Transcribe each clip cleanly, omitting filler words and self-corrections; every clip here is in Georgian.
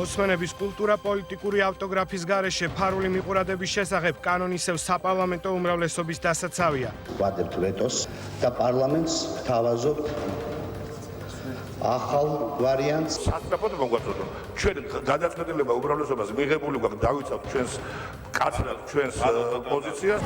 მოსმენების კულტურა პოლიტიკური ავტოგრაფის გარეშე ფარული მიყურადების შესახებ კანონისევ საპარლამენტო უმრავლესობის დასაცავია. ვადებთ ვეტოს და პარლამენტს ვთავაზობთ ახალ ვარიანტს. სასწრაფოდ მოგვაწოდო. ჩვენ გადაწყვეტილება უმრავლესობას მიღებული გვაქვს დავიცავთ ჩვენს კაცრად ჩვენს პოზიციას.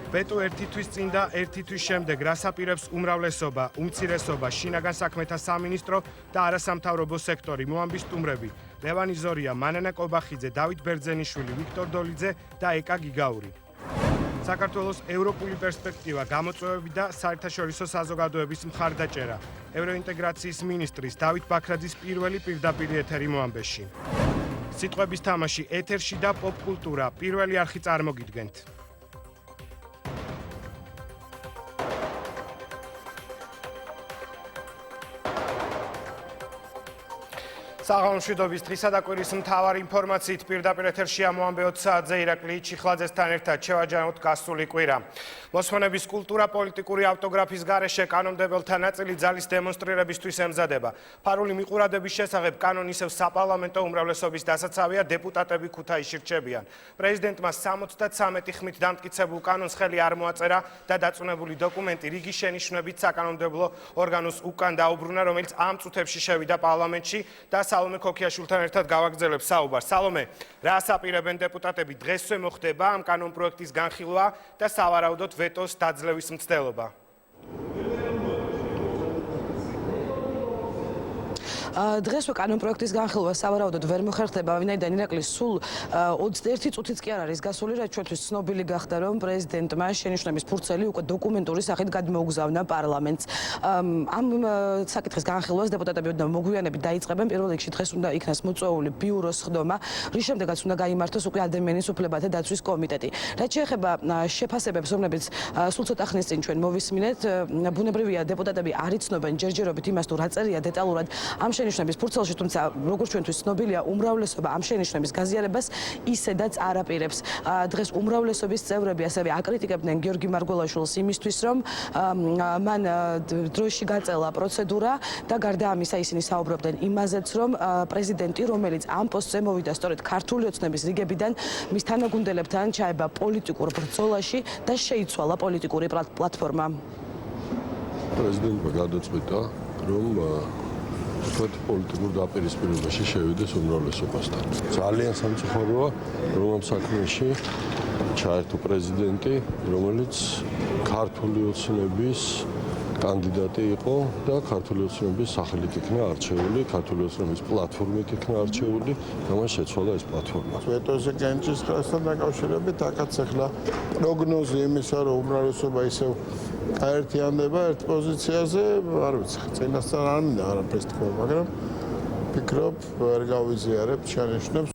ვეტო ერთი თვის წინ და ერთი თვის შემდეგ რას აპირებს უმრავლესობა, უმცირესობა, შინაგან საქმეთა სამინისტრო და არასამთავრობო სექტორი, მოამბის სტუმრები. ლევან იზორია, მანანა კობახიძე, დავით ბერძენიშვილი, ვიქტორ დოლიძე და ეკა გიგაური. საქართველოს ევროპული პერსპექტივა, გამოწვევები და საერთაშორისო საზოგადოების მხარდაჭერა. ევროინტეგრაციის მინისტრის დავით ბაქრაძის პირველი პირდაპირ ეთერი მოამბეში. სიტყვების თამაში ეთერში და პოპკულტურა, პირველი არხი წარმოგიდგენთ. საღამომშვიდობის დღისა და კვირის მთავარი ინფორმაციით პირდაპირ ეთერშია მოამბე 20 საათზე ირაკლი ჩიხლაძესთან ერთად შევაჯამოთ გასული კვირა. მოსმენების კულტურა პოლიტიკური ავტოგრაფის გარეშე კანონმდებელთა ნაწილი ძალის დემონსტრირებისთვის ემზადება. ფარული მიყურადების შესახებ კანონისევ საპარლამენტო უმრავლესობის დასაცავია დეპუტატები ქუთაისში რჩებიან. პრეზიდენტმა 73 ხმით დამტკიცებულ კანონს ხელი არ მოაწერა და დაწუნებული დოკუმენტი რიგი შენიშვნებით საკანონმდებლო ორგანოს უკან დაუბრუნა, რომელიც ამ წუთებში შევიდა პარლამენტში და სალომე ქოქიაშვილთან ერთად გავაგრძელებ საუბარს. სალომე, რას აპირებენ დეპუტატები, დღესვე მოხდება ამ კანონპროექტის განხილვა და სავარაუდოდ ვეტოს დაძლევის მცდელობა? დღესვე კანონპროექტის განხილვა სავარაუდოდ ვერ მოხერხდება, ვინაიდან ირაკლი სულ 21 წუთიც კი არ არის გასული, რაც ჩვენთვის ცნობილი გახდა, რომ პრეზიდენტმა შენიშვნების ფურცელი უკვე დოკუმენტური სახით გადმოუგზავნა პარლამენტს. ამ საკითხის განხილვას დეპუტატები უნდა მოგვიანებით დაიწყებენ. პირველ რიგში დღეს უნდა იქნას მოწვეული ბიუროს ხდომა, რის შემდეგაც უნდა გაიმართოს უკვე ადამიანის უფლებათა დაცვის კომიტეტი. რაც შეეხება შეფასებებს, რომლებიც სულ ცოტა ხნის წინ ჩვენ მოვისმინეთ, ბუნებრივია დეპუტატები არ იცნობენ ჯერჯერობით იმას, თუ რა წერია დეტალურად ამ შენიშვნების ფურცელში, თუმცა როგორც ჩვენთვის ცნობილია, უმრავლესობა ამ შენიშვნების გაზიარებას ისედაც არ აპირებს. დღეს უმრავლესობის წევრები ასევე აკრიტიკებდნენ გიორგი მარგველაშვილს იმისთვის, რომ მან დროში გაწელა პროცედურა და გარდა ამისა ისინი საუბრობდნენ იმაზეც, რომ პრეზიდენტი, რომელიც ამ პოსტზე მოვიდა სწორედ ქართული ოცნების რიგებიდან, მის თანაგუნდელებთან ჩაება პოლიტიკურ ბრძოლაში და შეიცვალა პოლიტიკური პლატფორმა. პრეზიდენტმა გადაწყვიტა, რომ პოლიტიკურ დაპირისპირებაში შევიდეს უმრავლესობასთან. ძალიან სამწუხაროა, რომ ამ საქმეში ჩაერთო პრეზიდენტი, რომელიც ქართული ოცნების კანდიდატი იყო და ქართული ოცნების სახელით იქნა არჩეული, ქართული ოცნების პლატფორმით იქნა არჩეული და მან შეცვალა ეს პლატფორმა. ვეტოზე განჭისყრასთან დაკავშირებით აქაც ახლა პროგნოზი იმისა, რომ უმრავლესობა ისევ გაერთიანდება ერთ პოზიციაზე, არ ვიცი, წინასწარ არ მინდა არაფერს თქვა, მაგრამ ვფიქრობ, ვერ გავიზიარებ შენიშვნებს.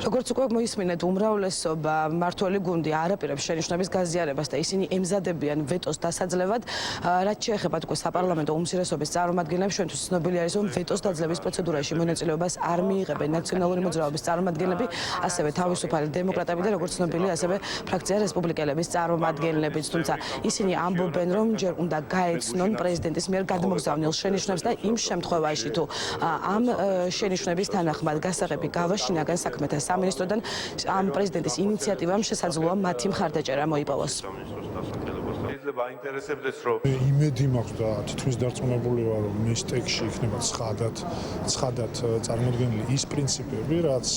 როგორც უკვე მოისმინეთ, უმრავლესობა მმართველი გუნდი არ აპირებს შენიშვნების გაზიარებას და ისინი ემზადებიან ვეტოს დასაძლევად. რაც შეეხება უკვე საპარლამენტო უმცირესობის წარმომადგენლებს, ჩვენთვის ცნობილი არის, რომ ვეტოს დაძლევის პროცედურაში მონაწილეობას არ მიიღებენ ნაციონალური მოძრაობის წარმომადგენლები, ასევე თავისუფალი დემოკრატები და როგორც ცნობილია, ასევე ფრაქცია რესპუბლიკელების წარმომადგენლებიც. თუმცა ისინი ამბობენ, რომ ჯერ უნდა გაეცნონ პრეზიდენტის მიერ გადმოგზავნილ შენიშვნებს და იმ შემთხვევაში, თუ ამ შენიშვნების თანახმად გასაღები გავა შინაგან საქმეთა სამინისტროდან, ამ პრეზიდენტის ინიციატივამ შესაძლოა მათი მხარდაჭერა მოიპოვოს. შეიძლება აინტერესებდეს, რომ იმედი მაქვს და თითქმის დარწმუნებული ვარ, რომ მის ტექსტში იქნება ცხადად წარმოდგენილი ის პრინციპები, რაც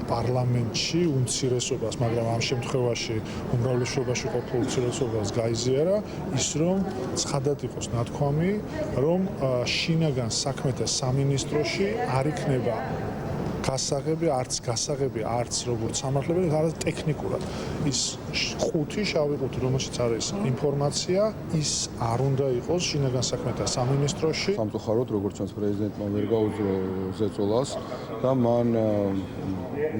პარლამენტში უმცირესობას, მაგრამ ამ შემთხვევაში უმრავლესობაში ყოფილ უმცირესობას გაიზიარა, ის რომ ცხადად იყოს ნათქვამი, რომ შინაგან საქმეთა სამინისტროში არ იქნება გასაღები, არც როგორც სამართლებრივი, არც ტექნიკურად. ის ხუთი შავი ყუთი, რომელშიც არის ინფორმაცია, ის არ უნდა იყოს შინაგან საქმეთა სამინისტროში. სამწუხაროდ, როგორც ჩვენს პრეზიდენტმა ვერ გაუძლო ზეწოლას და მან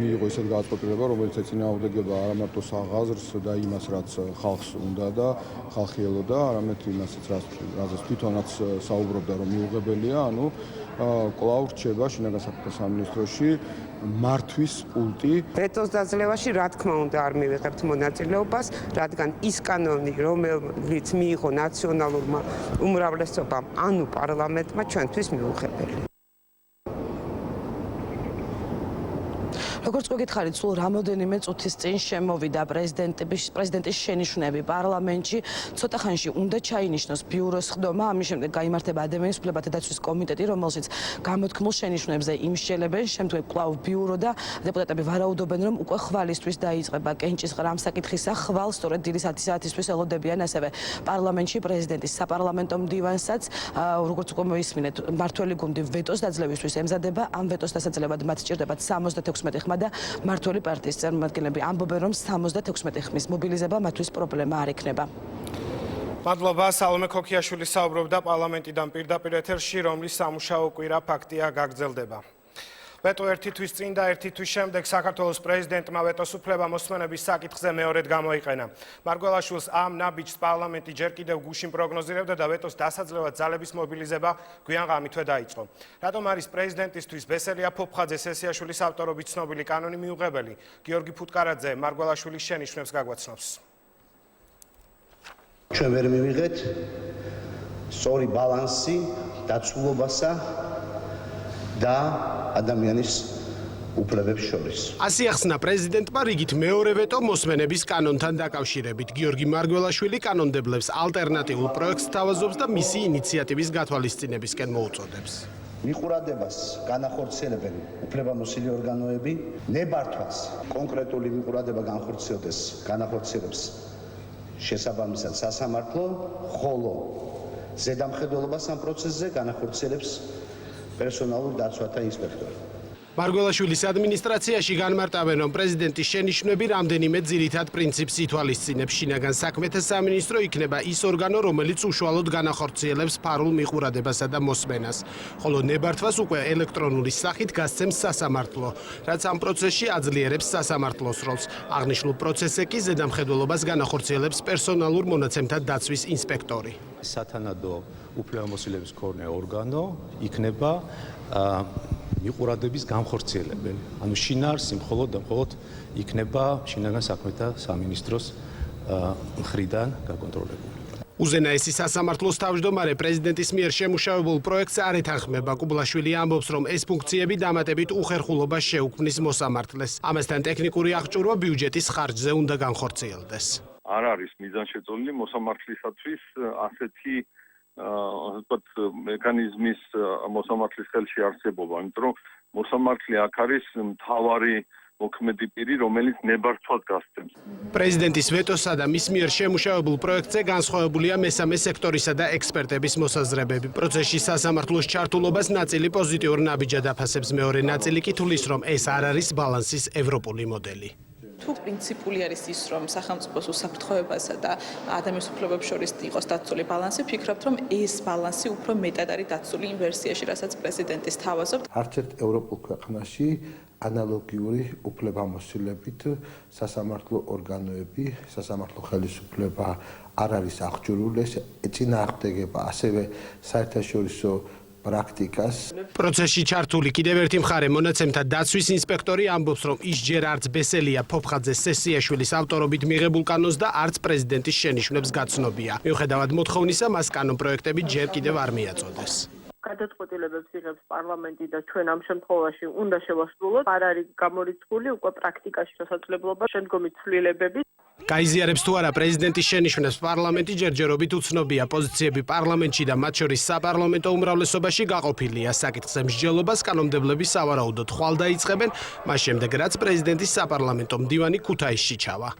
მიიღო ისეთ გადაწყვეტილება, რომელიც ეწინააღმდეგება არა მარტო საღაზრს და იმას, რაც ხალხს უნდა და ხალხი ელოდა, არამედ იმასაც, რაზეც თვითონაც საუბრობდა, რომ მიუღებელია, ანუ კვლავ რჩება შინაგან საქმეთა სამინისტროში მართვის პულტი. ვეტოს დაძლევაში რა თქმა უნდა არ მივიღებთ მონაწილეობას, რადგან ის კანონი, რომელიც მიიღო ნაციონალურმა უმრავლესობამ, ანუ პარლამენტმა, ჩვენთვის მიუღებელია. როგორც გითხარით, სულ რამოდენიმე წუთის წინ შემოვიდა პრეზიდენტის შენიშვნები პარლამენტში. ცოტა ხანში უნდა ჩაინიშნოს ბიუროს ხდომა, ამის შემდეგ გაიმართება ადამიანის უფლებათა დაცვის კომიტეტი, რომელშიც გამოთქმულ შენიშვნებზე იმსჯელებენ, შემდგომ კვლავ ბიურო და დეპუტატები ვარაუდობენ, რომ უკვე ხვალისთვის დაიწყება კენჭისყრა ამ საკითხისა. ხვალ სწორედ დილის 10 საათისთვის ელოდებიან ასევე პარლამენტში პრეზიდენტის საპარლამენტო მდივანსაც, როგორც უკვე მოისმინეთ, მმართველი გუნდი ვეტოს დაძლევისთვის ემზადება. ამ ვეტოს დასაძლევად მათ სჭირდებათ 76 ხმა და მმართველი პარტიის წარმომადგენლები ამბობენ, რომ 76 ხმის მობილიზება მათთვის პრობლემა არ იქნება. მადლობა, სალომე ქოქიაშვილი საუბრობდა პარლამენტიდან პირდაპირ ეთერში, რომლის სამუშაო კვირა ფაქტია გაგრძელდება. ვეტო ერთი თვის წინ და ერთი თვის შემდეგ საქართველოს პრეზიდენტმა ვეტოს უფლება მოსმენების საკითხზე მეორედ გამოიყენა. მარგველაშვილს ამ ნაბიჯს პარლამენტი ჯერ კიდევ გუშინ პროგნოზირებდა და ვეტოს დასაძლევად ძალების მობილიზება გვიან ღამითვე დაიწყო. რატომ არის პრეზიდენტისთვის ბესელია ფოფხაძე სესიაშვილის ავტორობით ცნობილი კანონი მიუღებელი? გიორგი ფუტკარაძე მარგველაშვილის შენიშვნებს გაგვაცნობს. ჩვენ ვერ მივიღეთ სწორი ბალანსი დაცულობასა და ადამიანის უფლებებს შორის. ასე ახსნა პრეზიდენტმა რიგით მეორე ვეტო მოსმენების კანონთან დაკავშირებით. გიორგი მარგველაშვილი კანონდებლებს ალტერნატიულ პროექტს თავაზობს და მისი ინიციატივის გათვალისწინებისკენ მოუწოდებს. მიყურადებას განახორციელებენ უფლებამოსილი ორგანოები, ნებართვას კონკრეტული მიყურადება განხორციელდეს, განახორციელებს შესაბამისად სასამართლო, ხოლო ზედამხედველობას ამ პროცესზე განახორციელებს პერსონალურ დაცვათა ინსპექტორი. მარგველაშვილის ადმინისტრაციაში განმარტავენ, რომ პრეზიდენტის შენიშვნები რამდენიმე ძირითად პრინციპს ითვალისწინებს. შინაგან საქმეთა სამინისტრო იქნება ის ორგანო, რომელიც უშუალოდ განახორციელებს ფარულ მიყურადებასა და მოსმენას, ხოლო ნებართვას უკვე ელექტრონული სახით გასცემს სასამართლო, რაც ამ პროცესში აძლიერებს სასამართლოს როლს. აღნიშნულ პროცესზე კი ზედამხედველობას განახორციელებს პერსონალურ მონაცემთა დაცვის ინსპექტორი. სათანადო უფლებამოსილების მქონე ორგანო იქნება მიყურადების განხორციელებელი. ანუ შინაარსი მხოლოდ და მხოლოდ იქნება შინაგან საქმეთა სამინისტროს მხრიდან გაკონტროლებული. უზენაესი სასამართლოს თავმჯდომარე პრეზიდენტის მიერ შემუშავებულ პროექტს არ ეთანხმება. კუბლაშვილი ამბობს, რომ ეს ფუნქციები დამატებით უხერხულობას შეუქმნის მოსამართლეს. ამასთან ტექნიკური აღჭურვა ბიუჯეტის ხარჯზე უნდა განხორციელდეს. არ არის მიზანშეწონილი მოსამართლისათვის ასეთი მექანიზმის მოსამართლის ხელში არსებობა, იმიტომ რომ მოსამართლე აქ არის მთავარი მოქმედი პირი, რომელიც ნებართვას გასცემს. პრეზიდენტის ვეტოსა და მის მიერ შემუშავებულ პროექტზე განსხვავებულია მესამე სექტორისა და ექსპერტების მოსაზრებები. პროცესში სასამართლოს ჩართულობას ნაწილი პოზიტიურ ნაბიჯად აფასებს, მეორე ნაწილი კი თulis, რომ ეს არ არის ბალანსის ევროპული მოდელი. თუ პრინციპული არის ის, რომ სახელმწიფოს უსაფრთხოებასა და ადამიანის უფლებებს შორის იყოს დაცული ბალანსი, ვფიქრობთ, რომ ეს ბალანსი უფრო მეტად არის დაცული იმ ვერსიაში, რასაც პრეზიდენტის თავაზობთ. არც ერთ ევროპულ ქვეყანაში ანალოგიური უფლებამოსილებით სასამართლო ორგანოები, სასამართლო ხელისუფლება არ არის აღჭურვილი, ეს ეწინააღმდეგება ასევე საერთაშორისო პრაქტიკას. პროცესში ჩართული კიდევ ერთი მხარე მონაცემთა დაცვის ინსპექტორი ამბობს, რომ ის ჯერ არც ბესელია ფოფხაძეს სესიაშვილის ავტორობით მიღებულ კანონს და არც პრეზიდენტის შენიშვნებს გაცნობია. მიუხედავად მოთხოვნისა, მას კანონპროექტები ჯერ კიდევ არ მიაწოდეს. გადაწყვეტილებებს იღებს პარლამენტი და ჩვენ ამ შემთხვევაში უნდა შევასრულოთ. არ არის გამორიცხული უკვე პრაქტიკაში შესაძლებლობა შემდგომი ცვლილებების. გაიზიარებს თუ არა პრეზიდენტის შენიშვნებს პარლამენტი ჯერჯერობით უცნობია. პოზიციები პარლამენტში და მათ შორის საპარლამენტო უმრავლესობაში გაყოფილია. საკითხზე მსჯელობას კანონმდებლები სავარაუდოდ ხვალ დაიწყებენ, მას შემდეგ რაც პრეზიდენტის საპარლამენტო მდივანი ქუთაისში ჩავა.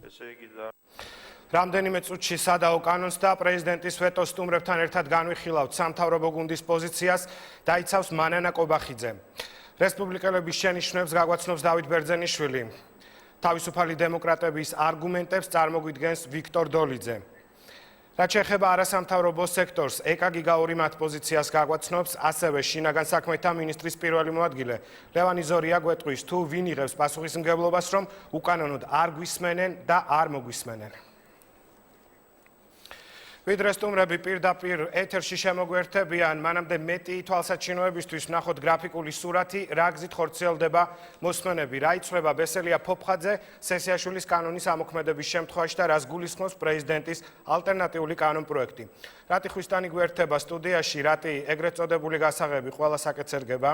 რამდენიმე წუთში სადაო კანონს და პრეზიდენტის ვეტოს სტუმრებთან ერთად განვიხილავთ სამთავრობო გუნდის პოზიციას, დაიცავს მანანა კობახიძე. რესპუბლიკელების შენიშვნებს გაგვაცნობს დავით ბერძენიშვილი. თავისუფალი დემოკრატების არგუმენტებს წარმოგვიდგენს ვიქტორ დოლიძე. რაც შეეხება არასამთავრობო სექტორს, ეკაგი გაური მათ პოზიციას გაგვაცნობს, ასევე შინაგან საქმეთა მინისტრის პირველი მოადგილე ლევანი ზორია გვეტყვის, თუ ვინ იღებს პასუხისმგებლობას, რომ უკანონოდ არ გვისმენენ და არ მოგვისმენენ. ვიდრე სტუმრები პირდაპირ ეთერში შემოგვერთებიან, მანამდე მეტი თვალსაჩინოებისთვის ვნახოთ გრაფიკული სურათი, რა გზით ხორციელდება მოსმენები, რა იცვლება ბესელია ფოფხაძე სესიაშვილის კანონის ამოქმედების შემთხვევაში და რას გულისხმობს პრეზიდენტის ალტერნატიული კანონპროექტი. რატი ხვისტანი გვერდება სტუდიაში, რატი ეგრეთ წოდებული გასაღები ყველა საკეთს ერგება?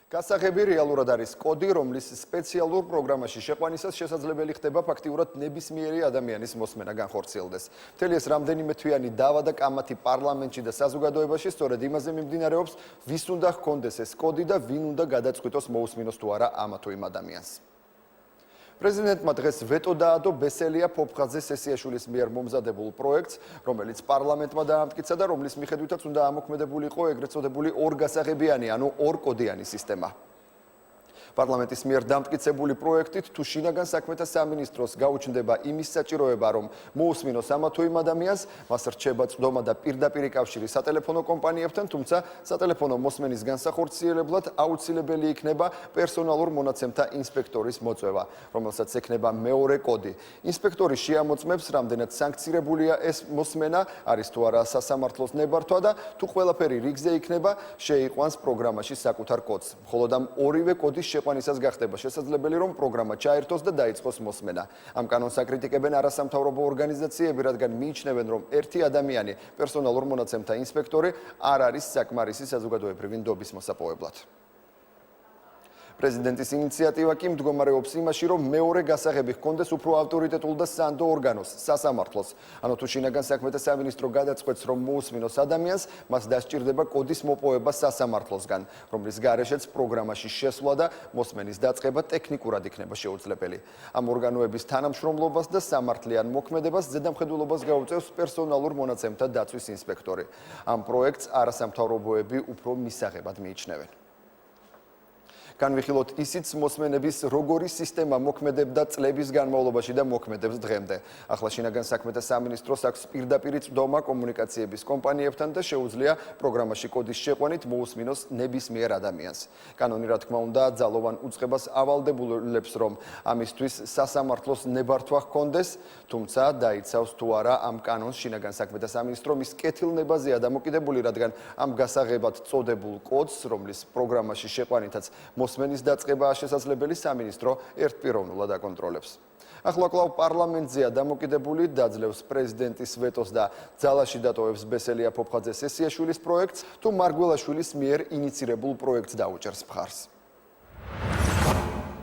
გასაღები რეალურად არის კოდი, რომლის სპეციალურ პროგრამაში შეყვანისას შესაძლებელი ხდება ფაქტიურად ნებისმიერი ადამიანის მოსმენა განხორციელდეს. მთელი ეს რამდენიმე თვიანი დავა და კამათი პარლამენტში და საზოგადოებაში სწორედ იმაზე მიმდინარეობს, ვის უნდა ჰქონდეს ეს კოდი და ვინ უნდა გადაწყვიტოს მოусმინოს თუ არა ამა თუ იმ ადამიანს. პრეზიდენტმა დღეს ვეტო დაადო ბესელია ფოფხაძე სესიაშვილის მიერ მომზადებულ პროექტს, რომელიც პარლამენტმა დაამტკიცა და რომლის მიხედვითაც უნდა ამოქმედებულიყო ეგრეთ წოდებული ორგასაღებიანი, ანუ ორკოდიანი სისტემა. პარლამენტის მიერ დამტკიცებული პროექტით თუ შინაგან საქმეთა სამინისტროს გაუჩნდება იმის საჭიროება, რომ მოусმინოს ამა თუ იმ ადამიანს, მას რჩება წვდომა და პირდაპირი კავშირი სატელეფონო კომპანიებთან, თუმცა სატელეფონო მოსმენის განსახორციელებლად აუცილებელი იქნება პერსონალურ მონაცემთა ინსპექტორის მოწვევა, რომელსაც ექნება მეორე კოდი. ინსპექტორი შეამოწმებს, რამდენად სანქცირებულია ეს მოსმენა, არის თუ არა სასამართლოს ნებართვა და თუ ყველაფერი რიგზე იქნება, შეიყვანს პროგრამაში საკუთარ კოდს. მხოლოდ ამ ორივე კოდის შეყვანისას გახდება შესაძლებელი, რომ პროგრამა ჩაერთოს და დაიწყოს მოსმენა. ამ კანონს აკრიტიკებენ არასამთავრობო ორგანიზაციები, რადგან მიიჩნევენ, რომ ერთი ადამიანი, პერსონალურ მონაცემთა ინსპექტორი, არ არის საკმარისი საზოგადოებრივი ნდობის მოსაპოვებლად. პრეზიდენტის ინიციატივა კი მდგომარეობს იმაში, რომ მეორე გასაღები ჰქონდეს უფრო ავტორიტეტულ და სანდო ორგანოს, სასამართლოს. ანუ თუ შინაგან საქმეთა სამინისტრო გადაწყვეტს, რომ მოусმინოს ადამიანს, მას დასჭირდება კოდის მოპოვება სასამართლოსგან, რომლის გარეშეც პროგრამაში შესვლა და მოსმენის დაწყება ტექნიკურად იქნება შეუძლებელი. ამ ორგანოების თანამშრომლობას და სამართლიან მოქმედებას ზედამხედველობას გაუწევს პერსონალურ მონაცემთა დაცვის ინსპექტორი. ამ პროექტს არასამთავრობოები უფრო მისაღებად მიიჩნევენ. განვიხილოთ ისიც მოსმენების როგორი სისტემა მოქმედებდა წლების განმავლობაში და მოქმედებს დღემდე. ახლა შინაგან საქმეთა სამინისტროს აქვს პირდაპირი წვდომა კომუნიკაციების კომპანიებთან და შეუძლია პროგრამაში კოდის შეყვანით მოусმინოს ნებისმიერ ადამიანს. კანონი რა თქმა უნდა ძალოვან უწყებას ავალდებულებს, რომ ამისთვის სასამართლოს ნებართვა ჰქონდეს, თუმცა დაიცავს თუ არა ამ კანონს შინაგან საქმეთა სამინისტრო მის კეთილნებაზეა დამოკიდებული, რადგან ამ გასაღებად წოდებულ კოდს, რომლის პროგრამაში შეყვანითაც მოსმენის დაწყებაა შესაძლებელი, სამინისტრო ერთპიროვნულად აკონტროლებს. ახლა კვლავ პარლამენტზეა დამოკიდებული, დაძლევს პრეზიდენტის ვეტოს და ძალაში დატოვებს ბესელია ფოფხაძე სესიაშვილის პროექტს, თუ მარგველაშვილის მიერ ინიცირებულ პროექტს დაუჭერს მხარს.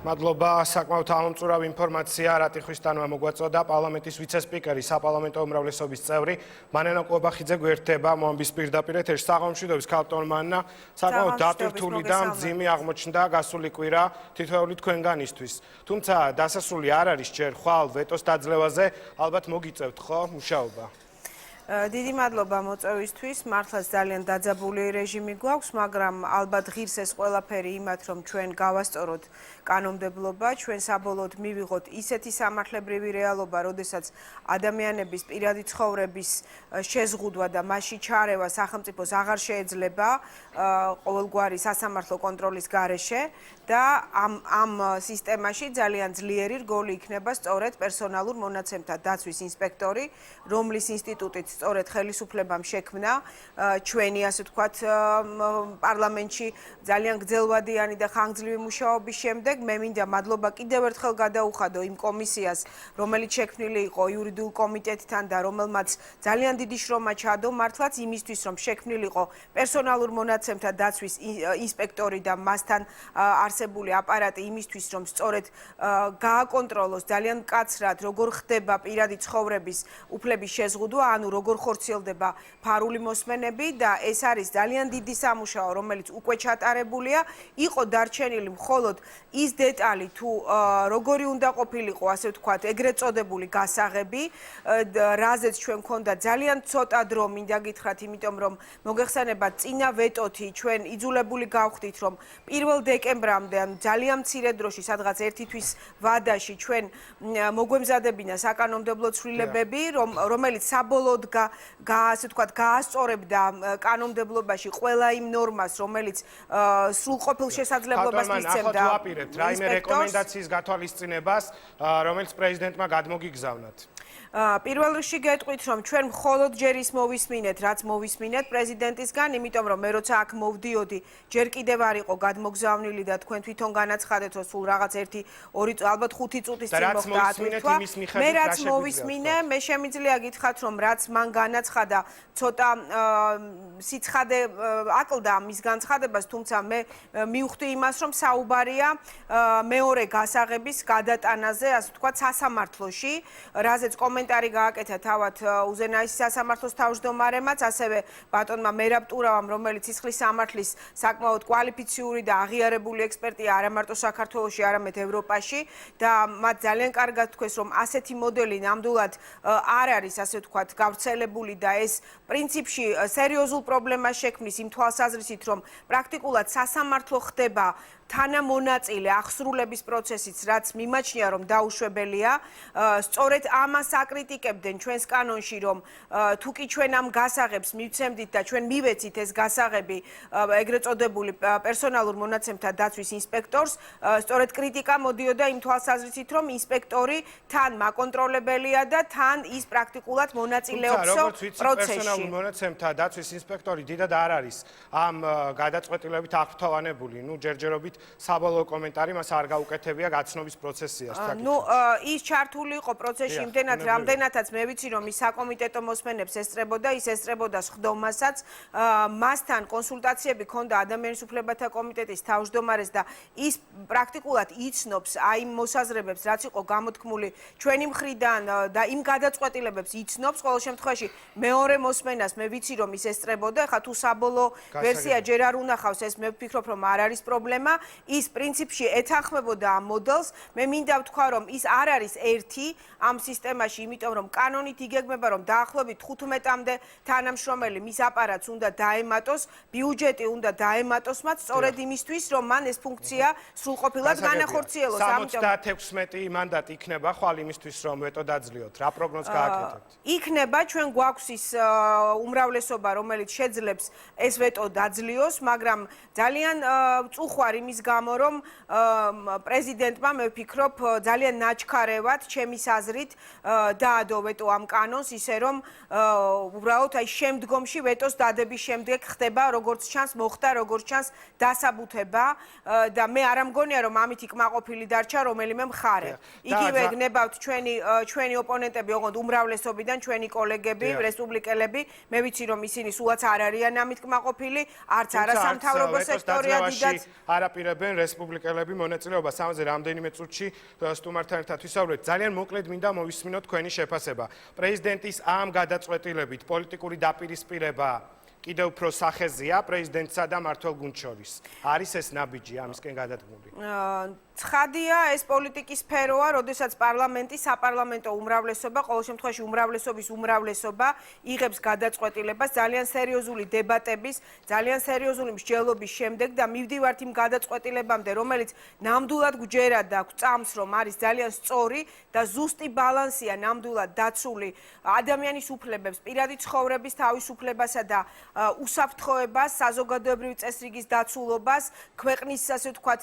მადლობა საკმაოდ ამომწურავი ინფორმაცია რატიხვისთანვა მოგვაწოდა პარლამენტის ვიცე-სპიკერი საპარლამენტო უმრავლესობის წევრი მანენა ყობახიძე გვერდება მომბის პირდაპირ ეთერში საღამომშვიდობის ქალბატონმა საკმაოდ დატვირთული და მძიმე აღმოჩნდა გასული კვირა თითოეული თქვენგანისთვის თუმცა დასასრული არ არის ჯერ ხვალ ვეტოს დაძლევაზე ალბათ მოგიწევთ ხო მუშაობა დიდი მადლობა მოწვევისთვის. მართლაც ძალიან დაძაბული რეჟიმი გვაქვს, მაგრამ ალბათ ღირს ეს ყველაფერი იმათ, რომ ჩვენ გავასწოროთ კანონმდებლობა, ჩვენ საბოლოოდ მივიღოთ ისეთი სამართლებრივი რეალობა, როდესაც ადამიანების პირადი ცხოვრების შეზღუდვა და მასში ჩარევა სახელმწიფოს აღარ შეეძლება ყოველგვარი სასამართლო კონტროლის გარეშე და ამ სისტემაში ძალიან ძლიერი რგოლი იქნება სწორედ პერსონალურ მონაცემთა დაცვის ინსპექტორი, რომლის ინსტიტუტით სწორედ ხელისუფლებამ შექმნა ჩვენი ასე ვთქვათ პარლამენტში ძალიან გრძელვადიანი და ხანგრძლივი მუშაობის შემდეგ მე მინდა მადლობა კიდევ ერთხელ გადაუხადო იმ კომისიას რომელიც შექმნილი იყო იურიდიულ კომიტეტთან და რომელმაც ძალიან დიდი შრომა ჩადო მართლაც იმისთვის რომ შექმნილიყო პერსონალურ მონაცემთა დაცვის ინსპექტორი და მასთან არსებული აპარატი იმისთვის რომ სწორედ გააკონტროლოს ძალიან მკაცრად როგორ ხდება პირადი ცხოვრების უფლების შეზღუდვა ანუ როგორ ხორციელდება ფარული მოსმენები და ეს არის ძალიან დიდი სამუშაო, რომელიც უკვე ჩატარებულია, იყო დარჩენილი მხოლოდ ის დეტალი თუ როგორი უნდა ყოფილიყო, ასე ვთქვათ, ეგრეთ წოდებული გასაღები, რაზეც ჩვენ გქონდა ძალიან ცოტა დრო, მინდა გითხრათ, იმიტომ რომ მოგეხსენებათ, წინა ვეტოთი ჩვენ იძულებული გავხდით, რომ 1 დეკემბრამდე, ანუ ძალიან მცირე დროში, სადღაც ერთი თვის ვადაში ჩვენ მოგვემზადებინა საკანონმდებლო ცვლილებები, რომელიც საბოლოოდ ასე ვთქვათ, გაასწორებდა კანონმდებლობაში ყველა იმ ნორმას, რომელიც სრულყოფილ შესაძლებლობას მისცემდა. ვაპირებთ რაიმე რეკომენდაციის გათვალისწინებას, რომელიც პრეზიდენტმა გადმოგიგზავნათ. პირველ რიგში გეტყვით, რომ ჩვენ მხოლოდ ჯერ ის მოვისმინეთ, რაც მოვისმინეთ პრეზიდენტისგან, იმიტომ რომ მე როცა აქ მოვდიოდი, ჯერ კიდევ არ იყო გადმოგზავნილი და თქვენ თვითონ განაცხადეთ, რომ სულ რაღაც 1-2 ალბათ 5 წუთის წინ მოხდა ათვირთვა. მე რაც მოვისმინე, მე შემიძლია გითხრათ, რომ რაც მან განაცხადა, ცოტა სიცხადე აკლდა მის განცხადებას, თუმცა მე მივხვდი იმას, რომ საუბარია მეორე გასაღების გადატანაზე, ასე ვთქვათ, სასამართლოში, რაზეც კომენტარი გააკეთა თავად უზენაესი სასამართლოს თავმჯდომარემაც, ასევე ბატონმა მერაბ ტურავამ, რომელიც სისხლის სამართლის საკმაოდ კვალიფიციური და აღიარებული ექსპერტია არა მარტო საქართველოში, არამედ ევროპაში და მათ ძალიან კარგად თქვეს, რომ ასეთი მოდელი ნამდვილად არ არის, ასე ვთქვათ, გავრცელებული და ეს პრინციპში სერიოზულ პრობლემას შექმნის იმ თვალსაზრისით, რომ პრაქტიკულად სასამართლო ხდება თანამონაწილე აღსრულების პროცესიც, რაც მიმაჩნია, რომ დაუშვებელია. სწორედ ამას აკრიტიკებდნენ ჩვენს კანონში, რომ თუ კი ჩვენ ამ გასაღებს მივცემდით და ჩვენ მივეცით ეს გასაღები ეგრეთ წოდებული პერსონალურ მონაცემთა დაცვის ინსპექტორს, სწორედ კრიტიკა მოდიოდა იმ თვალსაზრისით, რომ ინსპექტორი თან მაკონტროლებელია და თან ის პრაქტიკულად მონაწილეობსო პროცესში. პერსონალურ მონაცემთა დაცვის ინსპექტორი დიდად არ არის ამ გადაწყვეტილებით აღფრთოვანებული. ნუ ჯერჯერობით საბოლოო კომენტარი მას არ გაუკეთებია გაცნობის პროცესია. ნუ ის ჩართული იყო პროცესში იმდენად, რამდენადაც მე ვიცი, რომ ის საკომიტეტო მოსმენებს ესწრებოდა, ის ესწრებოდა სხდომასაც, მასთან კონსულტაციები ჰქონდა ადამიანის უფლებათა კომიტეტის თავმჯდომარეს და ის პრაქტიკულად იცნობს აი იმ მოსაზრებებს, რაც იყო გამოთქმული ჩვენი მხრიდან და იმ გადაწყვეტილებებს იცნობს. ყოველ შემთხვევაში მეორე მოსმენას მე ვიცი, რომ ის ესწრებოდა. ხა თუ საბოლოო ვერსია ჯერ არ უნახავს, ეს მე ვფიქრობ, რომ არ არის პრობლემა. ის პრინციპში ეთანხმებოდა ამ მოდელს. მე მინდა ვთქვა, რომ ის არ არის ერთი ამ სისტემაში, იმიტომ რომ კანონით იგეგმება, რომ დაახლოებით 15-მდე თანამშრომელი მის აპარატს უნდა დაემატოს, ბიუჯეტი უნდა დაემატოს მათ სწორედ იმისთვის, რომ მან ეს ფუნქცია სრულყოფილად განახორციელოს. 76 მანდატი იქნება ხვალ იმისთვის, რომ ვეტო დაძლიოთ. რა პროგნოზს გააკეთებთ? იქნება, ჩვენ გვაქვს ის უმრავლესობა, რომელიც შეძლებს ეს ვეტო დაძლიოს, მაგრამ ძალიან წუხვარ იმის გამო, რომ პრეზიდენტმა მე ვფიქრობ ძალიან ნაჩქარევად ჩემის აზრით დაადო ვეტო ამ კანონს, ისე რომ უბრალოდ აი შემდგომში ვეტოს დადების შემდეგ ხდება როგორც ჩანს მოხდა როგორც ჩანს დასაბუთება და მე არ მგონია რომ ამით იკმაყოფილი დარჩა რომელიმე მხარე. იგივე გნებავთ ჩვენი ოპონენტები, ოღონდ უმრავლესობიდან ჩვენი კოლეგები, რესპუბლიკელები, მე ვიცი რომ ისინი სულაც არ არიან ამით კმაყოფილი, არც არასამთავრობო სექტორია დიდად არაპირებენ რესპუბლიკელები მონაწილეობას ამაზე რამდენიმე წუთში სტუმართან ერთად ვისაუბრეთ. ძალიან მოკლედ მინდა მოვისმინოთ თქვენი შეფასება. პრეზიდენტის ამ გადაწყვეტილებით პოლიტიკური დაპირისპირება კიდევ უფრო სახეზეა პრეზიდენტსა და მმართველ გუნდს შორის. არის ეს ნაბიჯი ამისკენ გადადგმული? ცხადია, ეს პოლიტიკის სფეროა, როდესაც პარლამენტი, საპარლამენტო უმრავლესობა, ყოველ შემთხვევაში უმრავლესობის უმრავლესობა იღებს გადაწყვეტილებას ძალიან სერიოზული დებატების, ძალიან სერიოზული მსჯელობის შემდეგ და მივდივართ იმ გადაწყვეტილებამდე, რომელიც ნამდვილად გვჯერა და გვწამს, რომ არის ძალიან სწორი და ზუსტი ბალანსია ნამდვილად დაცული ადამიანის უფლებებს, პირადი ცხოვრების თავისუფლებასა და უსაფრთხოებას, საზოგადოებრივი წესრიგის დაცულობას, ქვეყნის ასე ვთქვათ